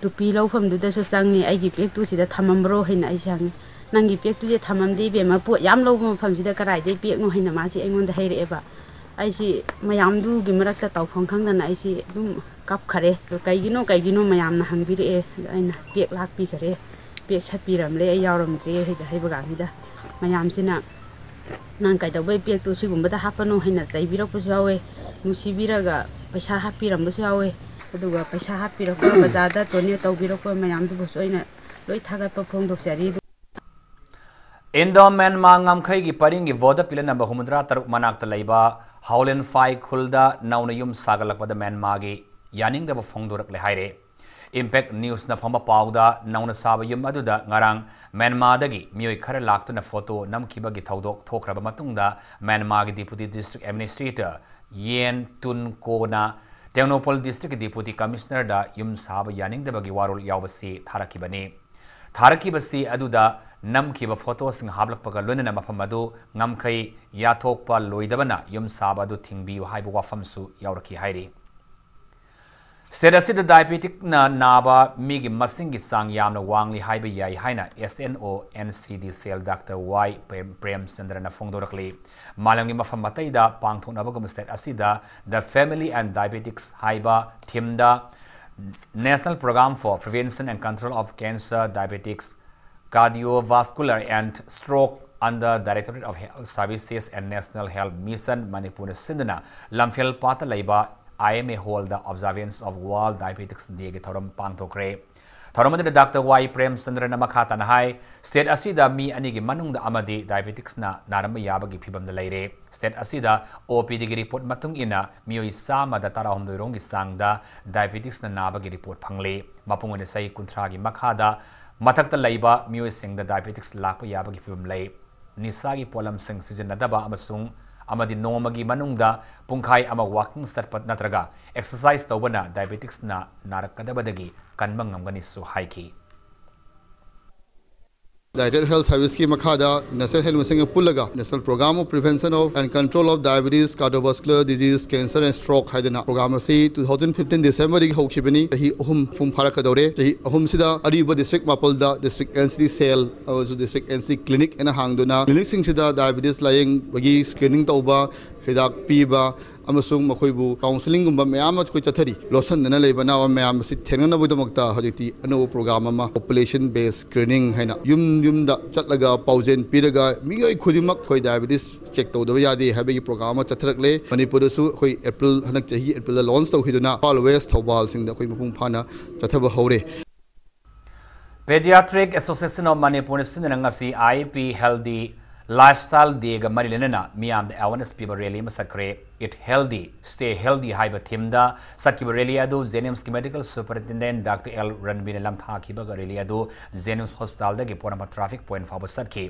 tupi laufamduda so sangi aigi pektu sida thamambro hina ai sangi nangi pektu je thamamdi be ma po yam lawba mafam sida karai de pekno hina ma si aingonda heireeba aisi mayamdu gi marakta tawphang khangdana aisi dum kap khare to kaigino mayamna hangbire aina pek lak pi khare pek chapiramle ai yawramdre hida heibaga hida mayamsina nang kai dabai pek tu sigumba hapano hina chaibirakpusu yawe musibiraga paisa hapirambusu yawe aduga paisa hapirakpa bazada tone tawbirakpa mayamdu busu aina loi thagapa phongdoksari Indo Myanmar ngamkhai gi paring gi voda pila number humudra taruk manak talaiba Howlen Fai Khulda naunayum sagalakpada Myanmar gi yaning da phongdorak le haire Impact News na phamba pauda nauna sabayum aduda ngarang Myanmar dagi mioi khara laktuna photo namkhiba gi thaudok thokraba matungda Myanmar gi Deputy District Administrator Yen Tun Kona Technopol District Deputy Commissioner da yum saba yaning da bagi warul yawbasi tharakibasi aduda namkhiba photo sing hablakpaga lonena mafam adu ngamkhai yathokpa loidabana yum saba adu thingbi haibu wafamsu yawraki hairi State asida diabetic na naba migi masingi sang yamna wangli haiba yai haina SNO NCD cell Dr. Y Prem Chandra na phongdorakli malangi mafam mataida pangthona bagum state asida the family and diabetics haiba thimda National Program for Prevention and Control of Cancer, Diabetics, Cardiovascular and Stroke under Directorate of Health Services and National Health Mission Manipur Sindana Lamphel Pata Laiba IMA hold the observance of World Diabetics Day gi thoram pangthokre thoramada Dr. Y Prem Chandra namakha tanhai state asida mi ani gi manungda amadi diabetics na naramba yabagi phibam da leire state asida OPD gi report matung ina mioi sama da tara homdoi rong gi sangda diabetics na nabagi report phangle mapungone sai kunthra gi makhada mathakta laiba mioi singda diabetics lakpa yabagi phibam lei nisa gi polam sing sijanadaba amasung amadi nomagi manungda pungkhai ama walking satpat natraga exercise tawbana diabetics na narakadabadagi kanbang ngamgani su haiki Dietary Health Service की मखादा National Health Mission Pulga National Program of Prevention of and Control of Diabetes, Cardiovascular Disease, Cancer and Stroke हाइदना programme असी 2015 दिसंबर की होखिबनी तही अहुम फुम फारा कदौरे तही अहुम सिदा अरीब डिस्ट्रिक्ट मापलदा डिस्ट्रिक्ट NCD सेल और डिस्ट्रिक्ट NCD क्लिनिक एना हांगदुना क्लिनिक सिंग सिदा डायबिटीज लाइंग बगी स्क्रीनिंग तौबा हिदाक पीबा अमसुंग मखोइबु काउंसलिंग गुम्बा मयाम कोइ चथरी लोसन दना लेबना व मयाम सि थेंगनबुदमक्ता हजिति अनो प्रोग्राम अमा पॉपुलेशन बेस्ड स्क्रीनिंग हैना युम दा चटलगा पाउजेन पीरगा मिगै खुदिमक कोइ डायबिटीज चेक तौदबा यादे हैबेगी प्रोग्राम चथरकले मणिपुर सु कोइ अप्रैल हनक चही अप्रैल लॉन्च तौहिदुना पाल वेस्ट थौबाल सिंग दा कोइ मपुंग फाना चथब हौरे Pediatric Association of Manipur Sinangasi IP Healthy Lifestyle Dega Marilena Miam the awareness people really masakre it healthy stay healthy haiba thimda satkiba really adu Zenems Medical Superintendent Dr. L Ranbin Lam Thakiba really adu Zenems Hospital da ge porama traffic point fabo satki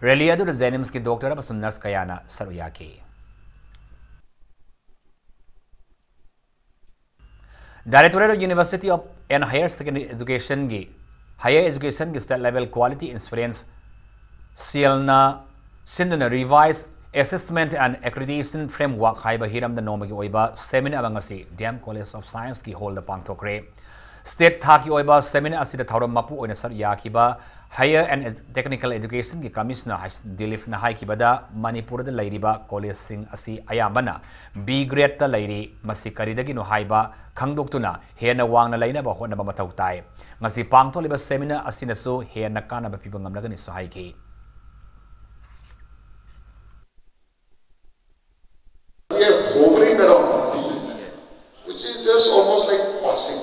really adu Zenems ki doctor abasun nurse kayana saruyaki Directorate of University of and Higher Secondary Education gi Higher Education gi state level quality insurance Sialna Sindana revised assessment and accreditation framework haiba hiram the nomagi oiba seminar abangasi Dam College of Science ki hold the pangthokre state thaki oiba seminar asida thoram mapu oina sar yakiba higher and technical education ki commissioner Dilip na haikibada Manipur da lairiba college sing asi ayambana B grade ta lairi masi karidagi no haiba khangdoktuna hena wangna laina ba hona ba mathau tai ngasi pangtholiba seminar asina so hena kana ba pibangam lagani so haiki We are hovering around B, which is just almost like passing.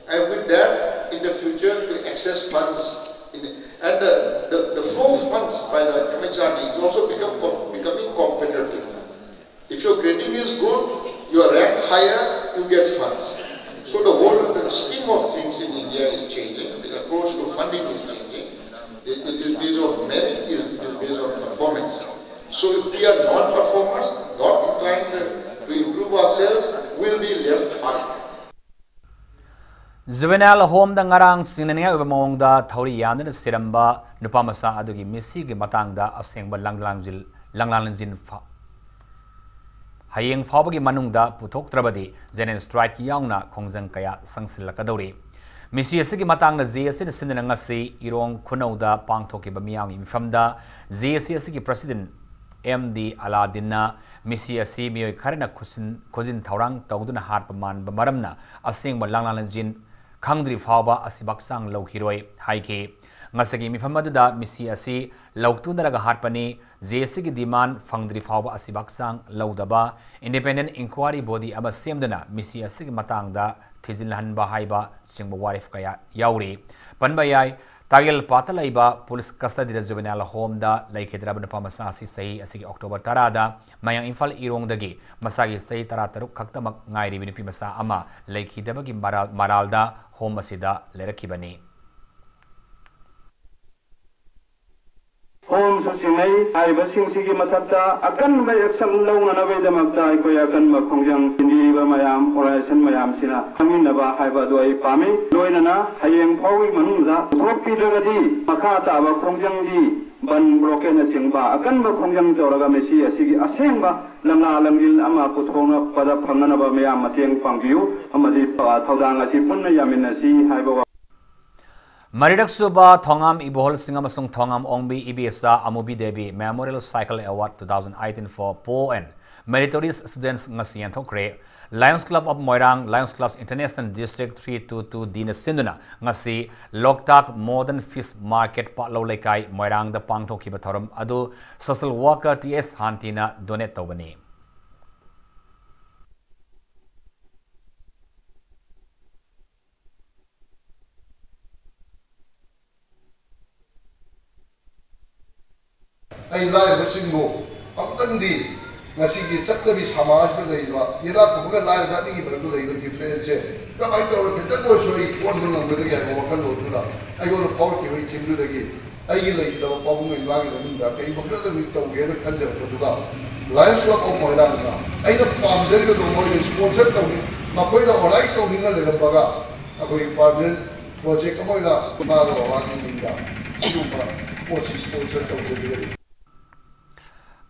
And with that, in the future, we access funds. And the flow of funds by the MHRD is also becoming competitive. If your grading is good, you are ranked higher, you get funds. So the whole scheme of things in India is changing. The approach to funding is changing. It is based on merit, it is based on performance. So if we are not performers, not inclined to improve ourselves, we will be left behind. Juvenile home da ngarang sinania ubamong da thori yamna siramba nupamasa adugi misi gi matang da asengba langlangjil langlanjin hayeng fawbagi manungda puthoktrabadi general strike yaungna khongjang kaya sangsilakadori misi asigi matangna JSC na sinna ngasi irong khunauda pangthokiba miyang imfamda JSC asigi president MD Aladinna misi asi miyoi kharina khojin thaurang tawduna harpa man bamaramna asengba langlanjin khangdri fawba asibaksang lohiroi haike ngasagi mifamada misi asi lautundaraga harpani JSC gi demand fangdri fawba asibaksang laudaba independent inquiry body aba semdana misi asi gi matangda thijilhanba haiba chingba warif kaya yauri panbayai tagel patalaiba police custody juvenile home da laikhedrabna pamasa asi sahi asigi October 10 da mayang Imphal irong dagi masagi sahi 13 khaktamak ngairi binipi masa ama laikhidabagi maralda home asida lerakibani home susingai aiba singsigi mathapta akan ba action launa na weda makta ko akan ma khongjang indiba mayam operation mayam sina amina ba haiba do ai pami loina na hayeng phawi manungza thokpi dagadi makha ta ba khongjang ji ban broken na singba akan ba khongjang toraga mesi asigi asengba lamla lamgil ama puthona pada phangana ba mayam mateng pangbiu amadi thaudang asi punna yamina si haiba Maridak Suba Thongam Ibohol Singam Sung Thongam Ongbi Ibisa Amubi Devi Memorial Cycle Award 2018 for Poor and Meritorious Students Ngasian Thokre Lions Club of Moirang Lions Clubs International District 322 Dina Sinduna Ngasi Loktak Modern Fish Market Patlo Lekai Moirang the Pangthokiba Thorum Adu Social Worker TS Hantina Donate Tobani ay lai basingo amtandi ngasigi chaknabi samaj da leiba yela kuga lai da ni ba do leiba difference ka ai to ke da ko soi kon no ngbe da ga ko kan lo da ai go power ke wi chindu da gi ai lei da pa bu ngai ba gi da da kai ba da ni to ge da kan jar ko da Lions Club of Moira da ai da pam jar ko do mo ni sponsor to ni ma koi da organize to ni ngal le ba ga akoi permanent project mo ila ma ro wa ni da siu ba ko sponsor to je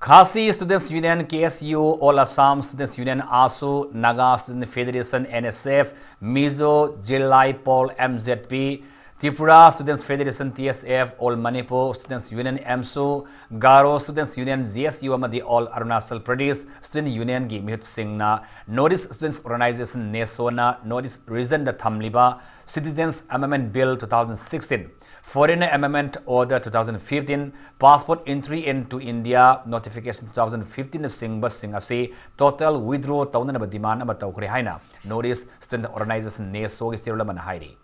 Khasi Students Union, KSU, All Assam Students Union, ASU, Naga Student Federation, NSF, Mizo, Jilai Pol, MZP, Tripura Students Federation, TSF, All Manipur Students Union, MSU, Garo Students Union, GSU, Amadi All Arunachal Pradesh Student Union, Mihut Singna, Northeast Students Organization, Nesona, Northeast Region, the Thamliba, Citizens Amendment Bill 2016. Foreigner Amendment Order 2015, Passport Entry into India Notification 2015 Singba Singasi, Total Withdraw Taunanaba Demand Ama Taukri Haina, Notice Student Organization Neso Sirulaman Haidi.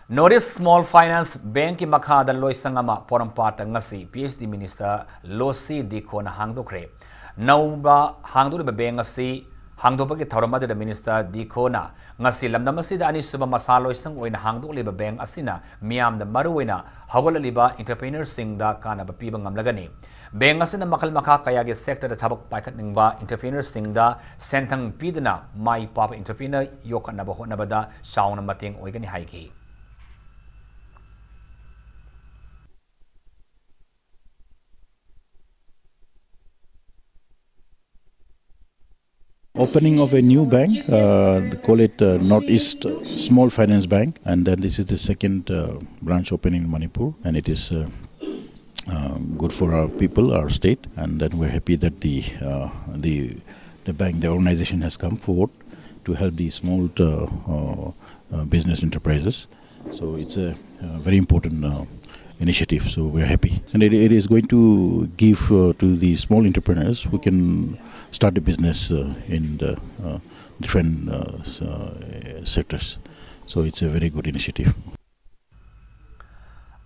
Notice Small Finance Bank Makada Loisangama Porampata Ngasi, PhD Minister Losi Dikona Hangdokre, Nauba Hangdu Bengasi. Hangdopagi Tauramada the Minister Dikona Ngasi Lamdamasida Ani Suba Masalo Sang Win Hangdo Liba Bang Asina Miam the Maruina Hawala Liba Entrepreneur Sing da Kana Bapibang Lagani Bang Asina Makal Maka Kayagi sector the Tabak Pakat Ningba Entrepreneur Sing da Sentang Pidana My Papa Entrepreneur Yokanaba Nabada Shauna Mating Oigani Haiki Opening of a new bank, call it Northeast Small Finance Bank, and then this is the second branch opening in Manipur, and it is good for our people, our state, and then we're happy that the bank, the organization has come forward to help the small business enterprises. So it's a very important initiative. So we're happy, and it is going to give to the small entrepreneurs who can start a business in the different sectors. So it's a very good initiative.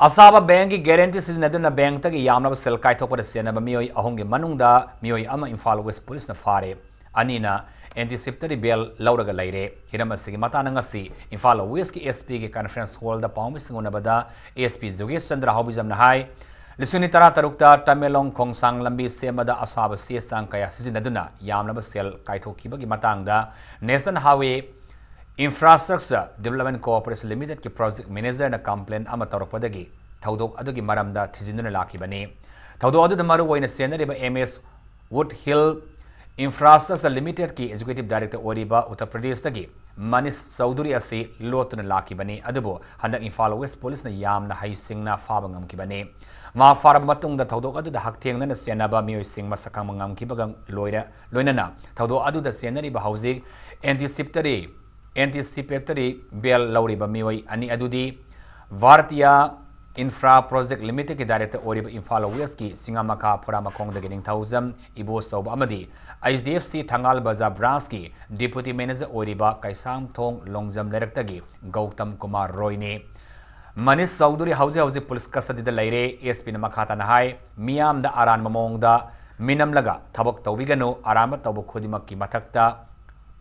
Asaba bank guarantee sizinaduna bank tagi yamna sel kai thok par sena mioi ahongi manungda mioi ama Imphal West Police na fare anina anticipatory bail lauraga laire hirama sigi matana ngasi Imphal West ki SP ki conference hall da paumi singona bada SP Jogesh Chandra Hobijam na hai Lisuni tara tarukta Tamelong Kongsang lambi semada asaba siesang kaya sizinaduna yamna sel kai thoki bagi matangda National Highway Infrastructure Development Corporation Limited ki project manager na complaint ama tawrapodagi thaudok adugi maramda thijinduna lakhibani thawdo adu da maru oina senari ba MS Wood Hill Infrastructure Limited ki Executive Director oriba Uttar Pradesh dagi Manish Chaudhary asi lotuna lakibani adubo handak Imphal West Police na yamna haisingna faba ngamkibani ma farab matungda thawdo adu da hakthengna na senaba mioi sing masakang ngamkibaga loinana thawdo adu da senari ba hauzik anticipatory bail lauriba mioi ani adudi Bharatiya Infra Project Limited ki Director oriba Imphal West ki Singamaka Puramakong dagi ningthauzam Ibo Sob amadi HDFC Thangal Bazaar Branch ki Deputy Manager oriba Kaisam Thong Longjam Lerak Gautam Kumar Roy ne Manish Chaudhary hauze police custody da laire SP na makhata na hai miyam da aran mamong da minam laga thabak tawbigano arama tawbu khodimak ki mathakta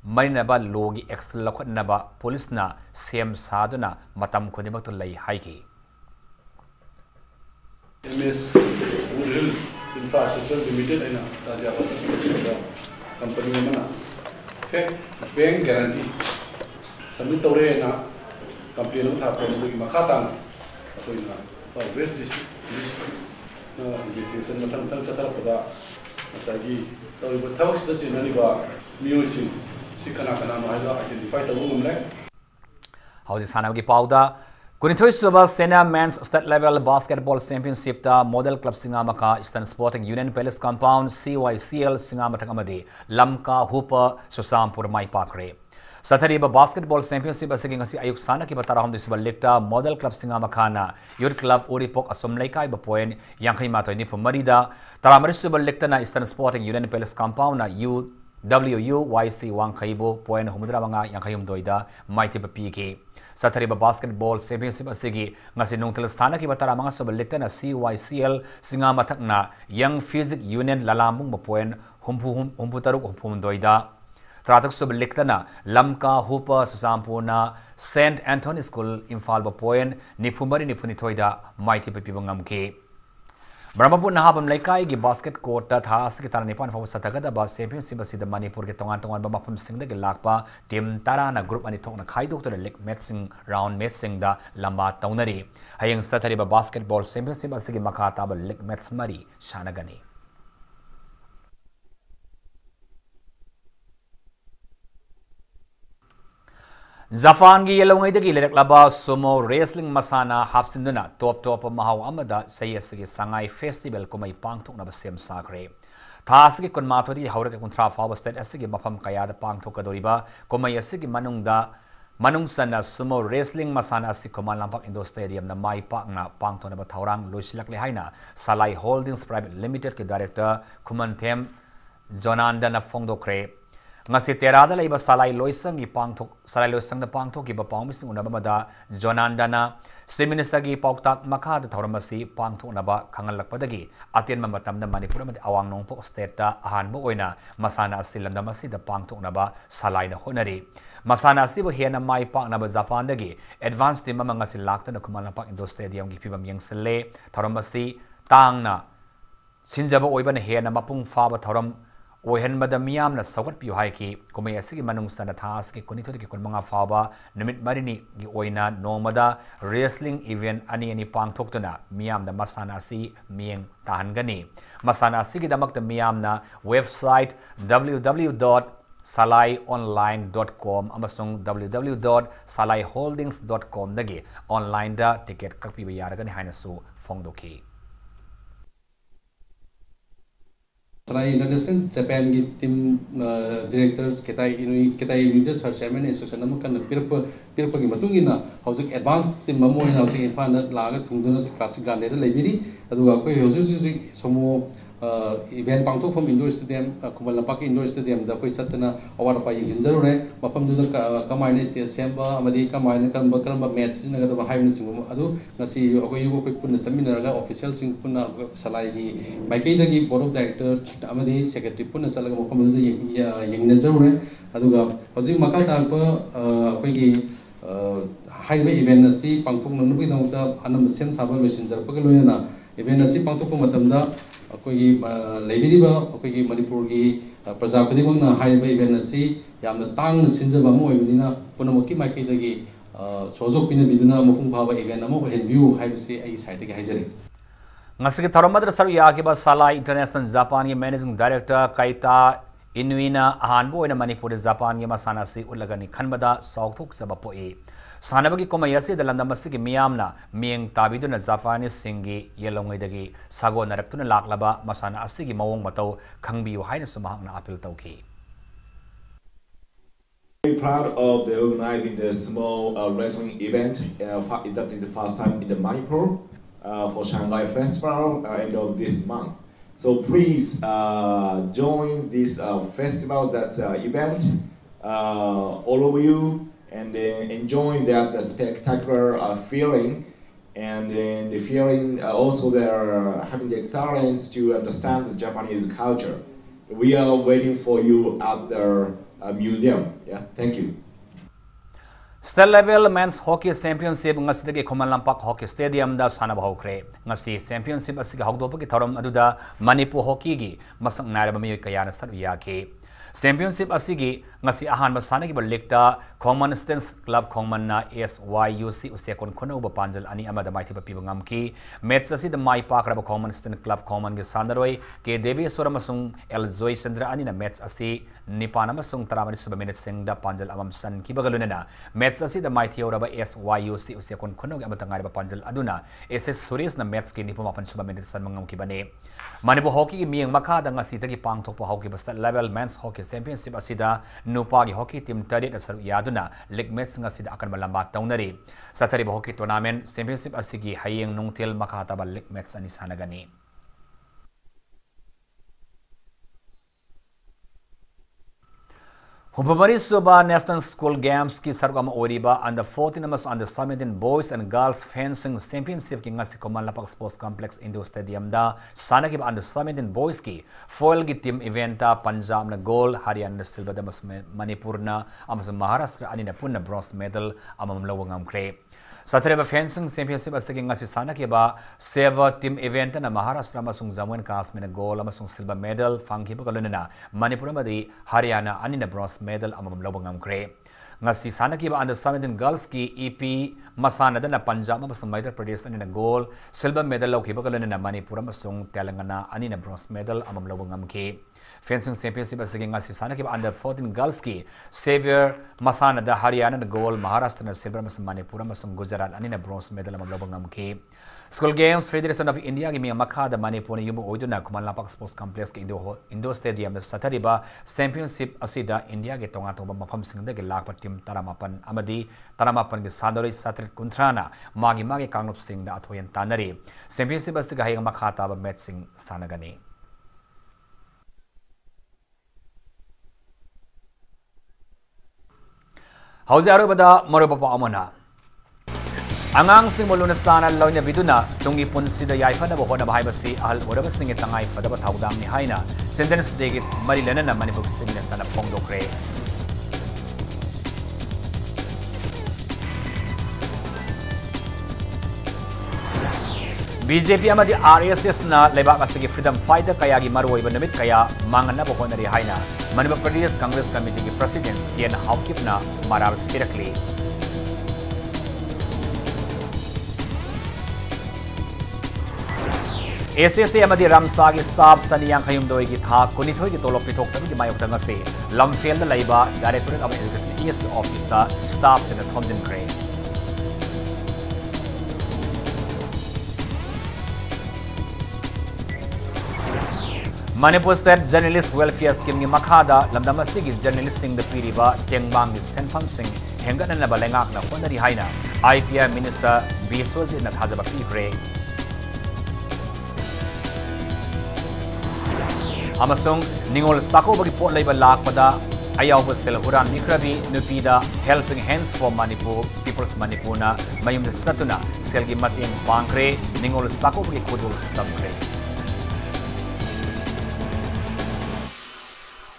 marinaba logi excel lakhotnaba police na sem saduna matam khodimak to lai haiki MS Infrastructure Limited aina tajaba company mana fact bank guarantee submit tawre na complaint tha problem gi makhata na akoina West District decision mathang sathar khoda asagi tawba thawak sida chinani ba music sikana kana no haida identify tawu ngumle hauji sanam gi pauda Kunithoi Suba Sena Men's State Level Basketball Championship ta Model Club Singamaka Eastern Sporting Union Palace Compound CYCL Singamata Amadi Lamka Hooper Susampur Mai Pakre Sathariba Basketball Championship asigi ngasi ayuk sana ki batarahom disuba lekta Model Club Singamaka na Youth Club Oripok Asom Laikai ba point Yankhai Matoi ni Pumarida Taramari suba lekta na Eastern Sporting Union Palace Compound na WUYC Wangkhaibo point Humudra Manga Yankhayum Doida Maiti ba PK Sathariba Basketball Championship asigi ngasi nungtil sana ki batara mga soba lekta na CYCL Singamatak na Young Physics Union Lalamung ba point humpu taruk humpum doida Tratak soba lekta na Lamka Hooper Susampuna St. Anthony School Imphal ba point Nipumari Nipunitoida Maiti pa pibangamke Brahmapur Nahabam Laikai gi basket court ta tha asiki tara nipan faw satagada ba championship asida Manipur ke tongan ba mafam singda ge lakpa team tara na group ani thokna khaidok to leg matching round matching da lamba taunari hayeng sathari ba basketball championship asigi makha ta ba leg match mari shanagani Japan gi yelongai dagi lerek laba sumo wrestling masana hapsinduna top mahaw amada sayasigi sangai festival kumai pangthok na basem sakre thasigi kunmathori haurake kunthra fawa state asigi mafam kaya da pangthok kadoriba kumai asigi manungsana sumo wrestling masana asigi komal lampak indo stadium na mai pakna pangthona ba thaurang loisilakle haina Salai Holdings Private Limited ke director Kumanthem Jonanda na fongdokre ngasi terada laiba Salai Loisang da pangthok ki ba pawmising unaba mada Jonandana Minister gi pauktak makha da thauramasi pangthok na ba khangalakpadagi atien matam na Manipur ma awang nongpo state ta ahan bo oina masana asilandam asi da pangthok na ba Salai na honari masana asi bo hena mai pak na ba Japan dagi advance team ma ngasi lakta na Kumala Park Indo Stadium gi pibam yengsele thauramasi tangna sinjaba oiba na hena mapung fa ba thauram Ohen Madamiam na Sagat Puhaiki, Komayasiki Manung Sanatas, Konito Kunmanga Faba, Numit Marini, Oina, Nomada, Wrestling Event, Ani Pang Toktona, Miam the Masanasi, Mieng Tahangani. Masanasi Damak the Miam na website www.salaionline.com, Amasung www.salaiholdings.com, Nagi, online da ticket Kapi Yaragan Hanasu, Fongdoki. Salai International Japan gi team director ketai unit search chairman instruction nam kan pirpa gi matungina hauzik advance team mamo ina hauzik infan laga thungduna classic gan le leibiri aduga ko hauzik somo event pangthok from indoor stadium Kumal Lampak indoor stadium da koi chatna awar pa yinjaru re mafam du kamaina stage semba amadi kamaina karamba match na ga ba haibna singum adu ngasi akoi yugo koi punna saminaraga official sing punna salai gi maikei da gi board of director amadi secretary punna salaga mafam du yingnajaru re aduga hauzik maka tarpa akoi gi haiba event asi pangthok na nubi da anam sem saba messenger pa loina event asi pangthok matamda Akogi Labiriba, Akogi Manipuri, Prajapadiwang, Haiba Ivanasi, Yam Tang, Sinjabamo, Evelina, Punamoki Makidagi, Sozopina Viduna, Mokung Pava, Evanamo, and view, Haibasi, a site Hajari. ngasi tharomadra saru yakiba Salai International Japan gi Managing Director Kaita Inuina ahanbo oina Manipur Japan gi masana si ulagani khanbada saukthok saba poi sanabagi komayasi dalandamasi gi miyamna mieng tabiduna Japanese singi yelongai dagi sago naraktuna laklaba masana asigi mawong matau khangbiu haina sumahangna appeal tauki. Very proud of the organizing the small wrestling event. That's the first time in the Manipur for Shanghai Festival end of this month. So please join this festival, that event, all of you, and enjoy that spectacular feeling, and the feeling also they're having the experience to understand the Japanese culture. We are waiting for you at the museum. Yeah, thank you. State level men's hockey championship ngasidagi Khomanlampak hockey stadium da sanaba hokre ngasi championship asigi hokdopagi thorom aduda Manipur hockey gi masang naraba mi kayana saru yake championship asigi ngasi ahan ba sanagi ba league da Khongman Stance Club Khongman na SYUC usekon khono ba panjal ani amada maithi ba pibangam ki match asi da mai pakra ba Khongman Stance Club Khongman gi sandaroi ke Deveswar amasung El Joy Chandra ani na match asi nipan amasung taramani suba minute sing da panjal amam san ki bagalunena match asi da maithi ora ba SYUC usekon khono gi amata ngai ba panjal aduna SS Suresh na match ki nipuma pan suba minute san mangam ki bane Manipur hockey gi mieng makha da ngasi tagi pangthok pa hockey ba state level men's hockey championship asida nupa gi hockey team tadet asar yaduna league match ngasida akan malamba taunari satari hockey tournament championship asigi hayeng nungtel makha ta ba league match ani sanagani Hubamari Suba National School Games ki sargama oriba under 14 amas under 17 boys and girls fencing championship ki ngasi Khomanlampak Sports Complex Indoor Stadium da sanagi under 17 boys ki foil ki team event ta Punjab na gold, Haryana na silver da Manipur na amas Maharashtra ani na punna bronze medal amam lawangam kre Satreba fencing championship asigi ngasi sanaki ba seva team event na Maharashtra amasung Jammu and Kashmir na gold amasung silver medal fangki ba kalunena Manipur madi Haryana ani na bronze medal amam lawangam kre ngasi sanaki ba under 17 girls ki EP masana da na Punjab amasung Madhya Pradesh ani na gold silver medal lawki ba kalunena Manipur amasung Telangana ani na bronze medal amam lawangam ki fencing championship asigi ngasi sanaki ba under 14 girls ki Xavier masana da Haryana na gold Maharashtra na silver amasung Manipur amasung Gujarat ani na bronze medal amam lawangam ki School Games Federation of India gi mi makha da Manipur ni yumu oiduna Khomanlampak Sports Complex ki Indoor Stadium da satariba championship asida India ge tonga tonga mafam singda ge lakpa team taramapan amadi taramapan ge sadori satrit kuntrana magi kangnop sing da athoyan tanari championship asida hayang makha ta ba match sing sanagani Hauze arobada marobapa amana Angang sing muluna sana loina biduna tungi punsida yaifana ba hona bahai basi ahal oraba singe tangai padaba thaudang ni haina sentence dege mari lena na Manipur singe sana pongdokre BJP amadi RSS na lebak asigi freedom fighter kaya gi maroi banamit kaya mangana ba hona ri haina Manipur Pradesh Congress Committee ki president Tian Haukip na marar sirakli SSA amadi Ramsagi staff saniyang khayumdoi gi tha kunithoi gi tolop pithok tabi gi mayok tanga se lamfel da laiba directorate of education ES office ta staff se thomjin kre Manipur State Journalist Welfare Scheme gi makhada lamdamasi gi journalist sing da piriba tengbang gi senfam sing hengan na balengak na honari haina IPR Minister Biswaji na thajaba pikre Amasung Ningol Sako bagi pot labor lakpada ayaw ba sila huran mikrabi nupida Helping Hands for Manipur People's Manipur na mayum satuna selgi mating pangkre Ningol Sako bagi kudul tamkre